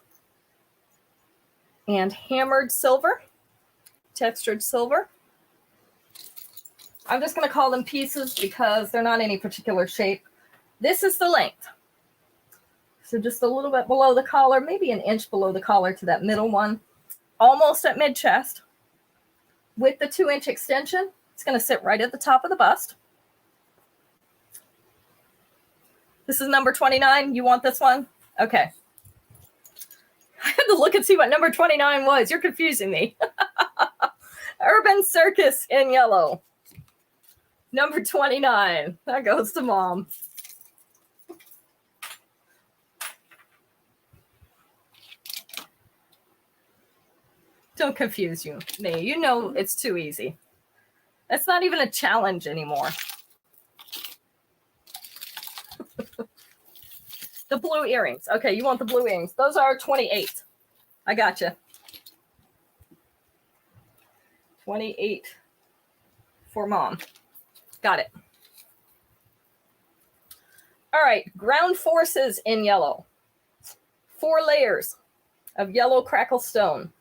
and hammered silver, textured silver. I'm just going to call them pieces because they're not any particular shape. This is the length. So just a little bit below the collar, maybe an inch below the collar to that middle one, almost at mid-chest. With the 2-inch extension, it's going to sit right at the top of the bust. This is number 29. You want this one? Okay. I had to look and see what number 29 was. You're confusing me. Urban Circus in yellow. Number 29. That goes to Mom. Don't confuse me. You know it's too easy. It's not even a challenge anymore. The blue earrings. Okay, you want the blue earrings. Those are 28. I got you. 28 for Mom. Got it. All right, Ground Forces in yellow. 4 layers of yellow crackle stone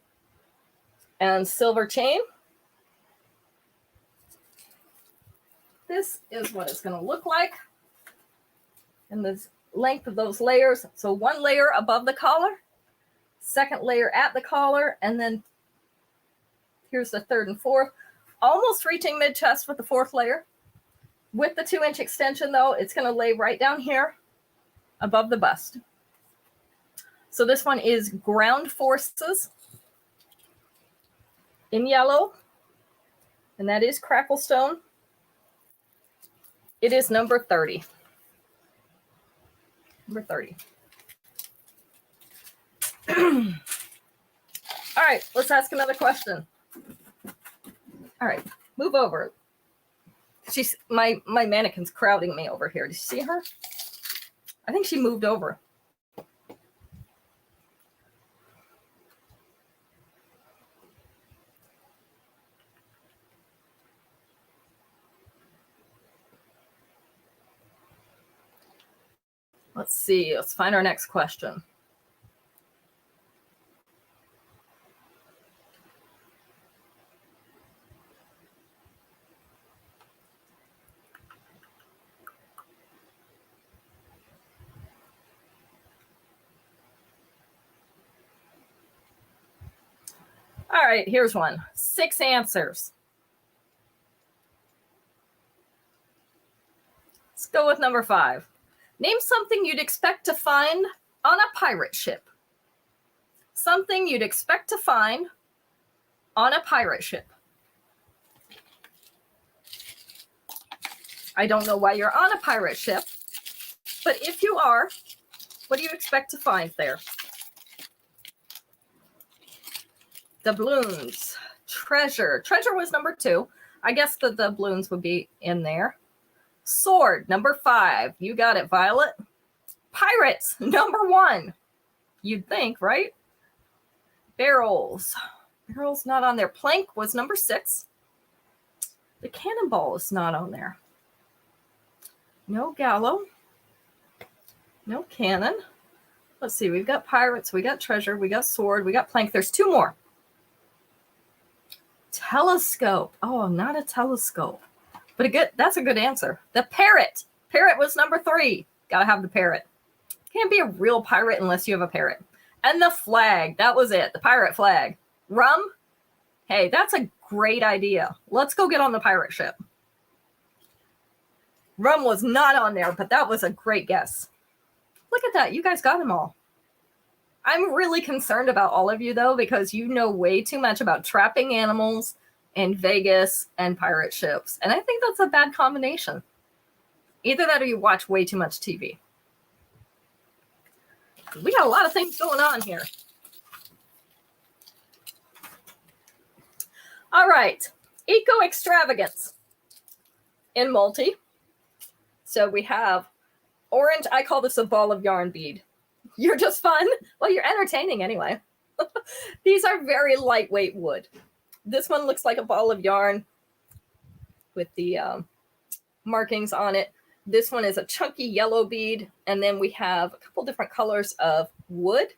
and silver chain. This is what it's going to look like. And the length of those layers. So 1 layer above the collar, 2nd layer at the collar, and then here's the 3rd and 4th, almost reaching mid-chest with the 4th layer. With the 2-inch extension, though, it's going to lay right down here above the bust. So this one is Ground Forces in yellow, and that is crackle stone. It is number 30. Number 30. All right, let's ask another question. All right, move over. She's my mannequin's crowding me over here. Did you see her? I think she moved over. Let's see. Let's find our next question. All right, here's one. 6 answers. Let's go with number 5. Name something you'd expect to find on a pirate ship. Something you'd expect to find on a pirate ship. I don't know why you're on a pirate ship, but if you are, what do you expect to find there? Doubloons, treasure. Treasure was number 2. I guess the doubloons would be in there. Sword, number 5. You got it, Violet. Pirates, number 1. You'd think, right? Barrels. Barrels not on there. Plank was number 6. The cannonball is not on there. No gallows. No cannon. Let's see. We've got pirates. We got treasure. We got sword. We got plank. There's 2 more. Telescope. Oh, not a telescope. But that's a good answer. The parrot. Parrot was number 3. Gotta have the parrot. Can't be a real pirate unless you have a parrot. And the flag. That was it. The pirate flag. Rum. Hey, that's a great idea. Let's go get on the pirate ship. Rum was not on there, but that was a great guess. Look at that. You guys got them all. I'm really concerned about all of you, though, because you know way too much about trapping animals in Vegas and pirate ships. And I think that's a bad combination. Either that or you watch way too much TV. We got a lot of things going on here. All right. Eco extravagance in multi. So we have orange. I call this a ball of yarn bead. You're just fun. Well, you're entertaining anyway. These are very lightweight wood. This one looks like a ball of yarn with the markings on it. This one is a chunky yellow bead. And then we have a couple different colors of wood.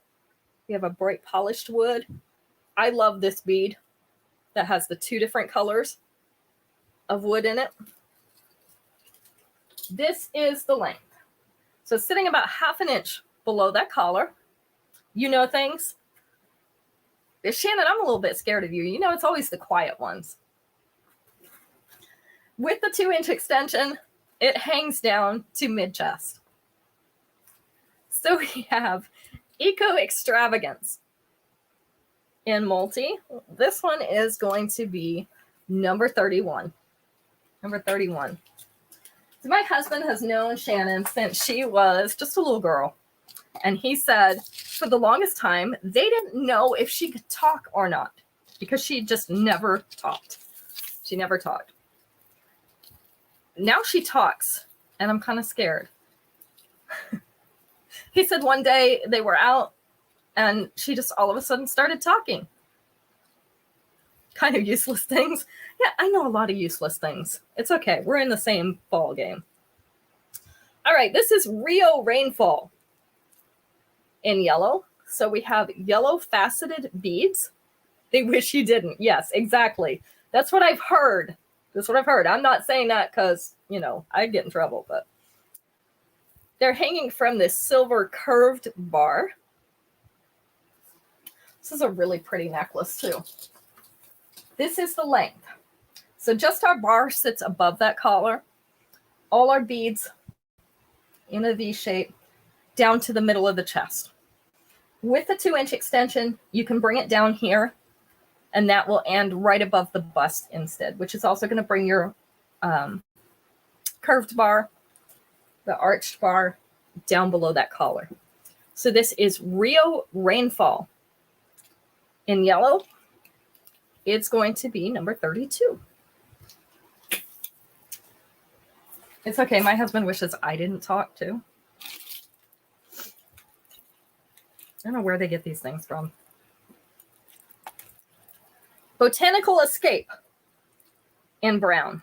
We have a bright polished wood. I love this bead that has the 2 different colors of wood in it. This is the length. So sitting about 1/2 inch below that collar. You know things. Shannon, I'm a little bit scared of you. You know, it's always the quiet ones. With the 2-inch extension, it hangs down to mid-chest. So we have Eco Extravagance in multi. This one is going to be number 31. Number 31. So my husband has known Shannon since she was just a little girl. And he said for the longest time, they didn't know if she could talk or not because she just never talked. She never talked. Now she talks, and I'm kind of scared. He said one day they were out, and she just all of a sudden started talking. Kind of useless things. Yeah, I know a lot of useless things. It's okay. We're in the same ball game. All right, this is Rio Rainfall in yellow. So we have yellow faceted beads. They wish you didn't. Yes, exactly. That's what I've heard. That's what I've heard. I'm not saying that because, you know, I'd get in trouble, but they're hanging from this silver curved bar. This is a really pretty necklace too. This is the length. So just our bar sits above that collar. All our beads in a V shape down to the middle of the chest. With the 2-inch extension, you can bring it down here, and that will end right above the bust instead, which is also going to bring your curved bar, the arched bar, down below that collar. So this is Rio Rainfall in yellow. It's going to be number 32. It's okay. My husband wishes I didn't talk too. I don't know where they get these things from. Botanical Escape in brown.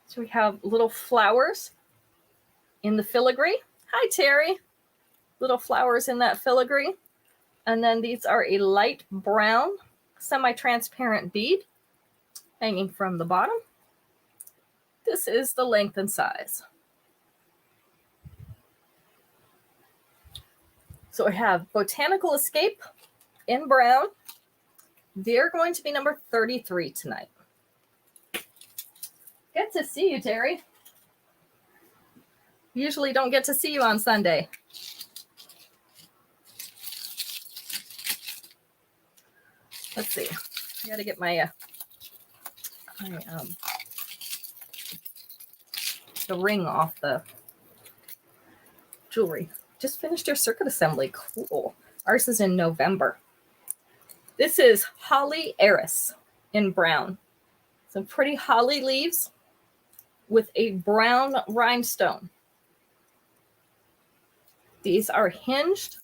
So we have little flowers in the filigree. Hi, Terry. Little flowers in that filigree. And then these are a light brown, semi-transparent bead hanging from the bottom. This is the length and size. So I have Botanical Escape in brown. They're going to be number 33 tonight. Good to see you, Terry. Usually don't get to see you on Sunday. Let's see. I got to get my the ring off the jewelry. Just finished your circuit assembly. Cool. Ours is in November. This is Holly Eris in brown. Some pretty holly leaves with a brown rhinestone. These are hinged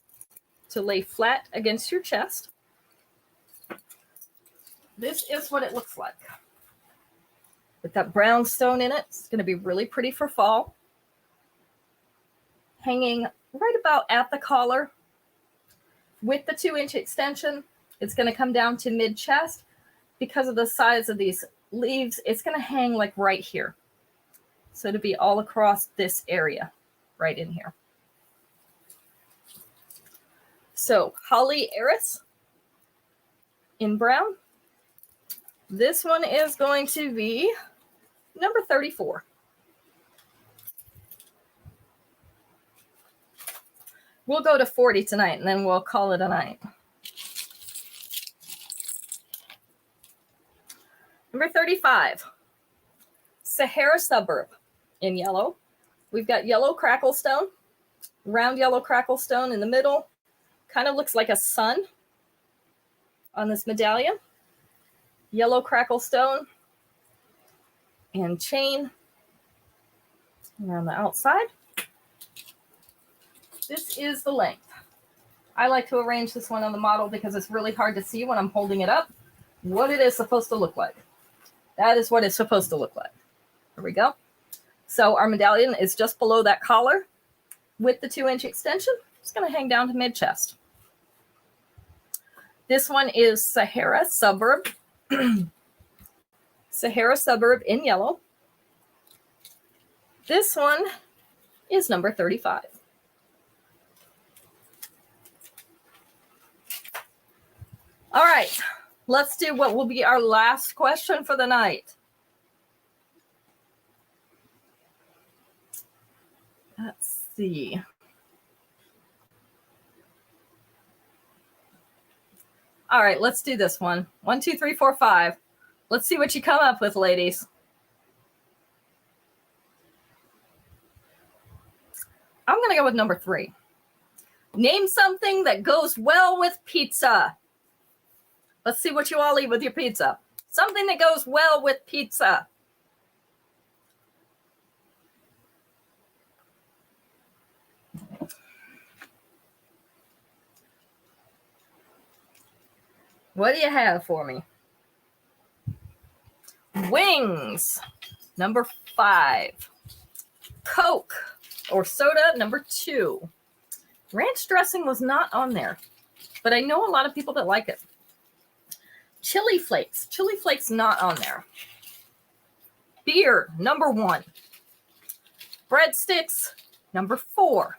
to lay flat against your chest. This is what it looks like. With that brown stone in it, it's going to be really pretty for fall. Hanging right about at the collar. With the 2-inch extension, it's going to come down to mid-chest. Because of the size of these leaves, it's going to hang like right here. So to be all across this area, right in here. So Holly Eris in brown. This one is going to be number 34. We'll go to 40 tonight, and then we'll call it a night. Number 35, Sahara Suburb in yellow. We've got yellow crackle stone, round yellow crackle stone in the middle. Kind of looks like a sun on this medallion. Yellow crackle stone and chain around the outside. This is the length. I like to arrange this one on the model because it's really hard to see when I'm holding it up what it is supposed to look like. That is what it's supposed to look like. There we go. So our medallion is just below that collar with the 2-inch extension. It's going to hang down to mid-chest. This one is Sahara Suburb. Sahara Suburb in yellow. This one is number 35. All right, let's do what will be our last question for the night. Let's see. All right, let's do this one. 1, 2, 3, 4, 5. Let's see what you come up with, ladies. I'm going to go with number 3. Name something that goes well with pizza. Let's see what you all eat with your pizza. Something that goes well with pizza. What do you have for me? Wings, number 5. Coke or soda, number 2. Ranch dressing was not on there, but I know a lot of people that like it. Chili flakes. Chili flakes not on there. Beer, number 1. Breadsticks, number 4.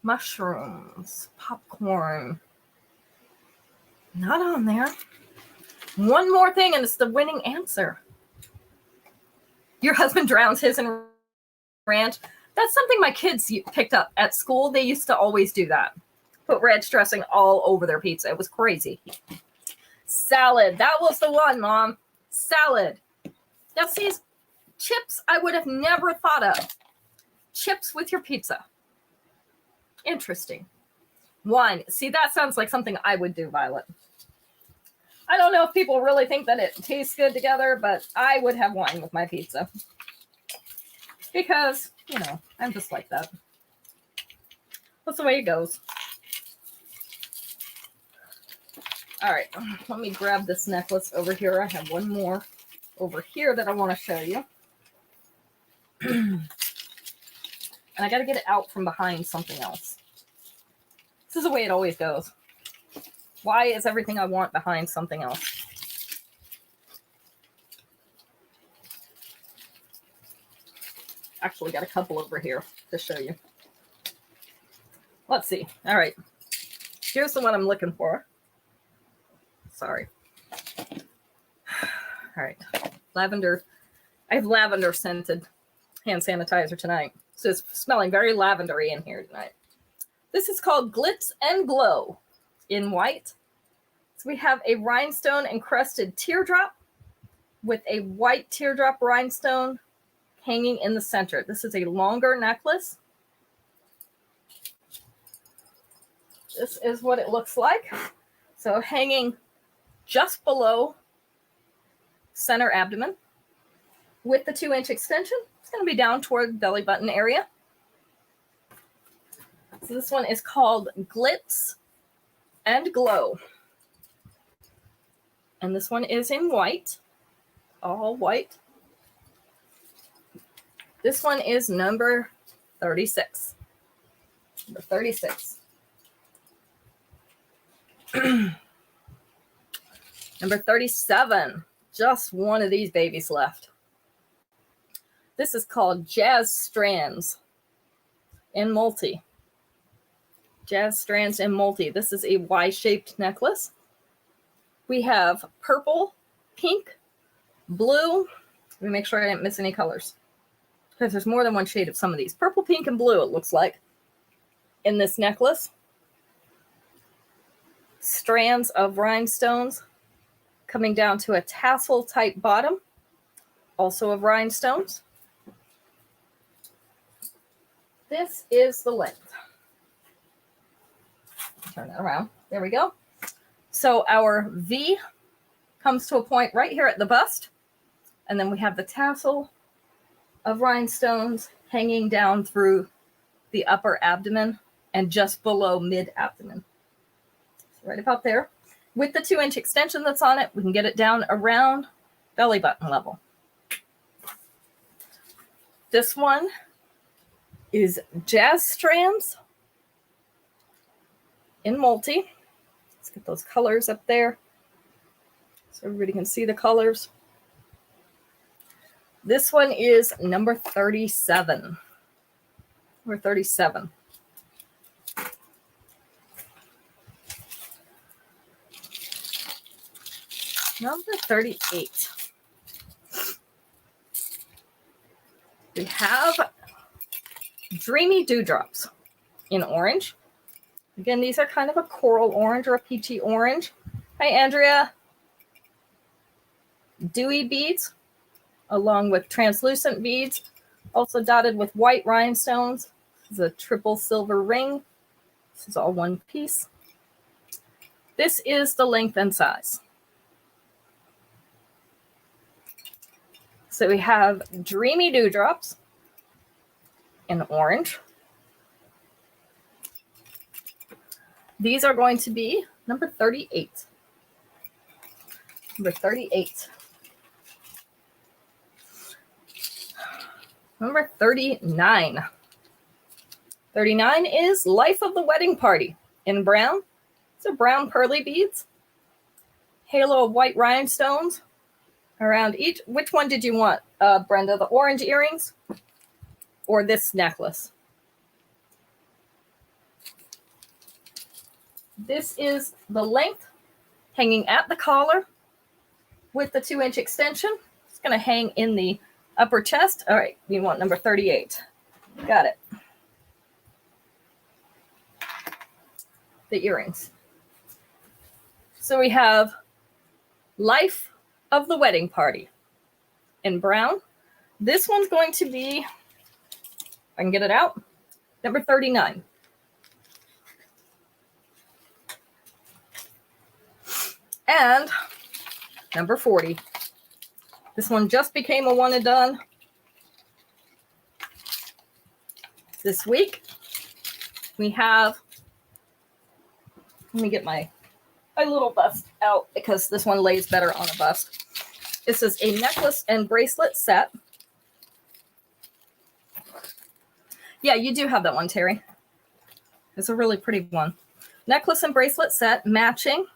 Mushrooms, popcorn, not on there. One more thing, and it's the winning answer. Your husband drowns his in ranch. That's something my kids picked up at school. They used to always do that. Put ranch dressing all over their pizza. It was crazy. Salad. That was the one, Mom. Salad. Now, see, chips I would have never thought of. Chips with your pizza. Interesting. Wine. See, that sounds like something I would do, Violet. I don't know if people really think that it tastes good together, but I would have wine with my pizza. Because, you know, I'm just like that. That's the way it goes. All right, let me grab this necklace over here. I have one more over here that I want to show you. And I got to get it out from behind something else. This is the way it always goes. Why is everything I want behind something else? Actually, got a couple over here to show you. Let's see. All right. Here's the one I'm looking for. Sorry. All right. Lavender. I have lavender scented hand sanitizer tonight. So it's smelling very lavendery in here tonight. This is called Glitz and Glow in white. So we have a rhinestone encrusted teardrop with a white teardrop rhinestone hanging in the center. This is a longer necklace. This is what it looks like. So hanging just below center abdomen with the 2-inch extension. It's going to be down toward the belly button area. So this one is called Glitz and Glow. And this one is in white, all white. This one is number 36. Number 36. Number 37. Just one of these babies left. This is called Jazz Strands in multi. Jazz Strands in multi. This is a Y-shaped necklace. We have purple, pink, blue. Let me make sure I didn't miss any colors, because there's more than one shade of some of these. Purple, pink, and blue, it looks like, in this necklace. Strands of rhinestones coming down to a tassel type bottom, also of rhinestones. This is the length. Turn that around. There we go. So our V comes to a point right here at the bust, and then we have the tassel of rhinestones hanging down through the upper abdomen and just below mid-abdomen. So right about there. With the 2-inch extension that's on it, we can get it down around belly button level. This one is Jazz Strands in multi. Let's get those colors up there so everybody can see the colors. This one is number 37. Number 37. Number 38. We have Dreamy Dewdrops in orange. Again, these are kind of a coral orange or a peachy orange. Hi, Andrea. Dewy beads, along with translucent beads, also dotted with white rhinestones. This is a triple silver ring. This is all one piece. This is the length and size. So we have Dreamy Dewdrops in orange. These are going to be number 38. Number 38. Number 39. 39 is Life of the Wedding Party in brown. So brown pearly beads. Halo of white rhinestones around each. Which one did you want, Brenda? The orange earrings or this necklace? This is the length hanging at the collar with the 2-inch extension. It's going to hang in the upper chest. All right, you want number 38. Got it. The earrings. So we have Life of the Wedding Party in brown. This one's going to be, if I can get it out, number 39. And number 40. This one just became a one and done this week. We have, let me get my little bust out because this one lays better on a bust. This is a necklace and bracelet set. Yeah, you do have that one, Terry. It's a really pretty one. Necklace and bracelet set, matching.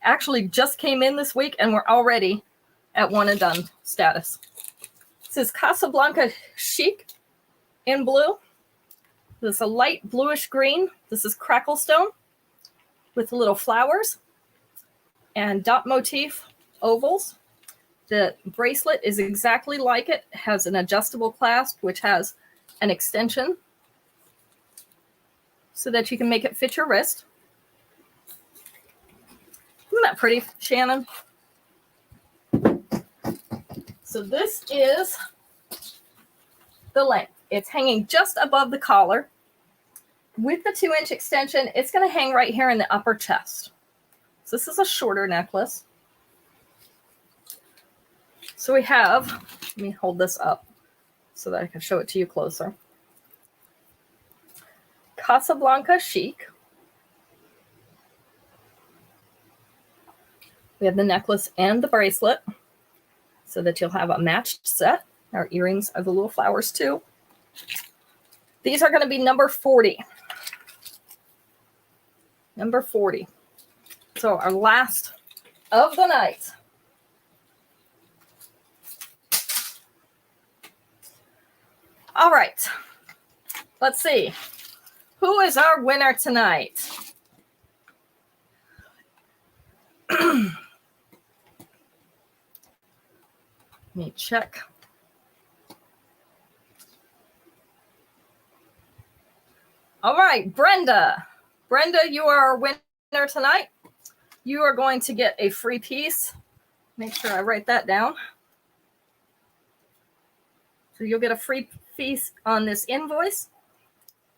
Actually just came in this week and we're already at one and done status. This is Casablanca Chic in blue. This is a light bluish green. This is Cracklestone with little flowers. and dot motif ovals. The bracelet is exactly like it. It has an adjustable clasp, which has an extension so that you can make it fit your wrist. Isn't that pretty, Shannon? So this is the length. It's hanging just above the collar. With the 2-inch extension, it's going to hang right here in the upper chest. So this is a shorter necklace. So we have, let me hold this up so that I can show it to you closer. Casablanca chic. We have the necklace and the bracelet so that you'll have a matched set. Our earrings are the little flowers too. These are going to be number 40. Number 40. So our last of the night. All right. Let's see. Who is our winner tonight? Let me check. All right, Brenda. Brenda, you are our winner tonight. You are going to get a free piece. Make sure I write that down. So you'll get a free piece on this invoice.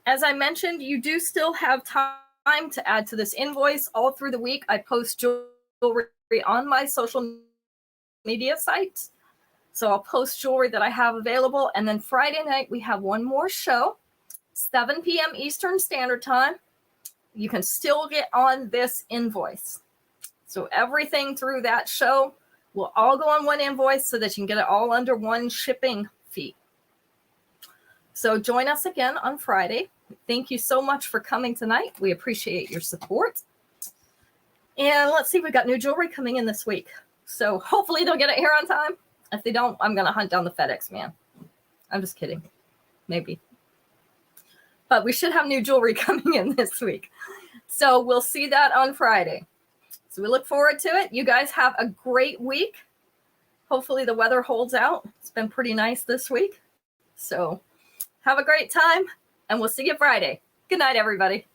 As I mentioned, you do still have time to add to this invoice. All through the week, I post jewelry on my social media sites. So I'll post jewelry that I have available. And then Friday night, we have one more show, 7 p.m. Eastern Standard Time. You can still get on this invoice. So everything through that show will all go on one invoice so that you can get it all under one shipping fee. So join us again on Friday. Thank you so much for coming tonight. We appreciate your support. And let's see, we've got new jewelry coming in this week. So hopefully they'll get it here on time. If they don't, I'm going to hunt down the FedEx man. I'm just kidding. Maybe. But we should have new jewelry coming in this week. So we'll see that on Friday. So we look forward to it. You guys have a great week. Hopefully the weather holds out. It's been pretty nice this week. So have a great time, and we'll see you Friday. Good night, everybody.